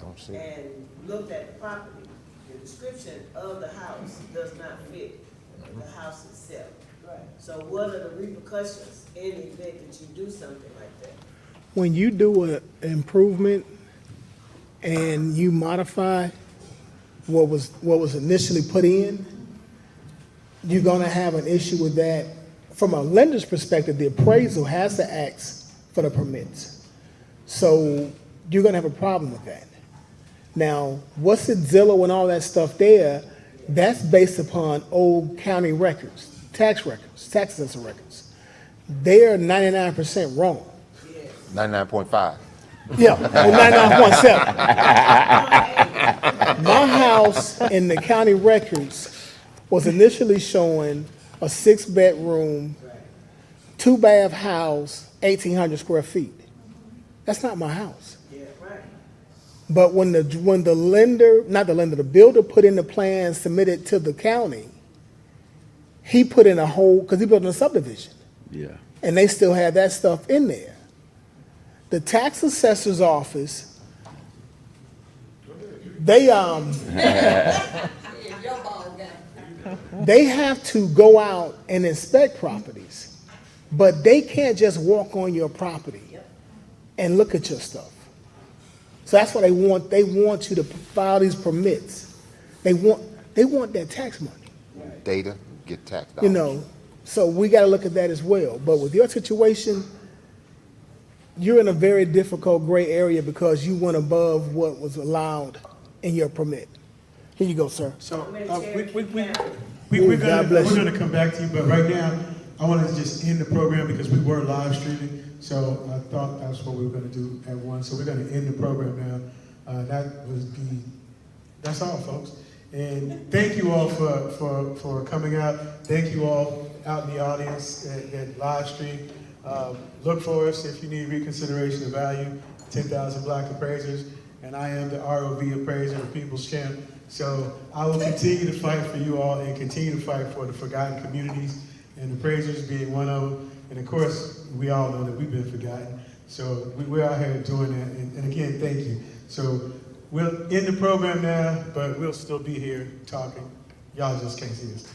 Don't see. and looked at the property, the description of the house does not fit the house itself. Right. So what are the repercussions in the event that you do something like that? When you do an improvement and you modify what was initially put in, you're gonna have an issue with that. From a lender's perspective, the appraisal has to ask for the permits. So you're gonna have a problem with that. Now, what's at Zillow and all that stuff there, that's based upon old county records, tax assessor records. They are 99% wrong. 99.5. Yeah, well, 99.7. My house in the county records was initially showing a 6-bedroom, 2-bath house, 1,800 square feet. That's not my house. Yeah, right. But when the the builder put in the plan submitted to the county, he put in a whole, because he built in a subdivision, Yeah. and they still had that stuff in there. The tax assessor's office, they Yeah, your ball game. they have to go out and inspect properties, but they can't just walk on your property and look at your stuff. So that's what they want. They want you to file these permits. They want that tax money, Data, get tax you dollars. know. So we got to look at that as well. But with your situation, you're in a very difficult gray area because you went above what was allowed in your permit. Here you go, sir. So, Military we're God bless you. gonna come back to you, but right now, I wanted to just end the program because we were live streaming, so I thought that's what we were gonna do at 1, so we're gonna end the program now. That's all, folks. And thank you all for coming out. Thank you all out in the audience that live stream. Look for us if you need reconsideration of value, 10,000 Black appraisers, and I am the ROV appraiser, the people's champ. So I will continue to fight for you all and continue to fight for the forgotten communities, and appraisers being one of them. And of course, we all know that we've been forgotten. So we're out here doing that. And again, thank you. So we'll end the program now, but we'll still be here talking. Y'all just can't see us.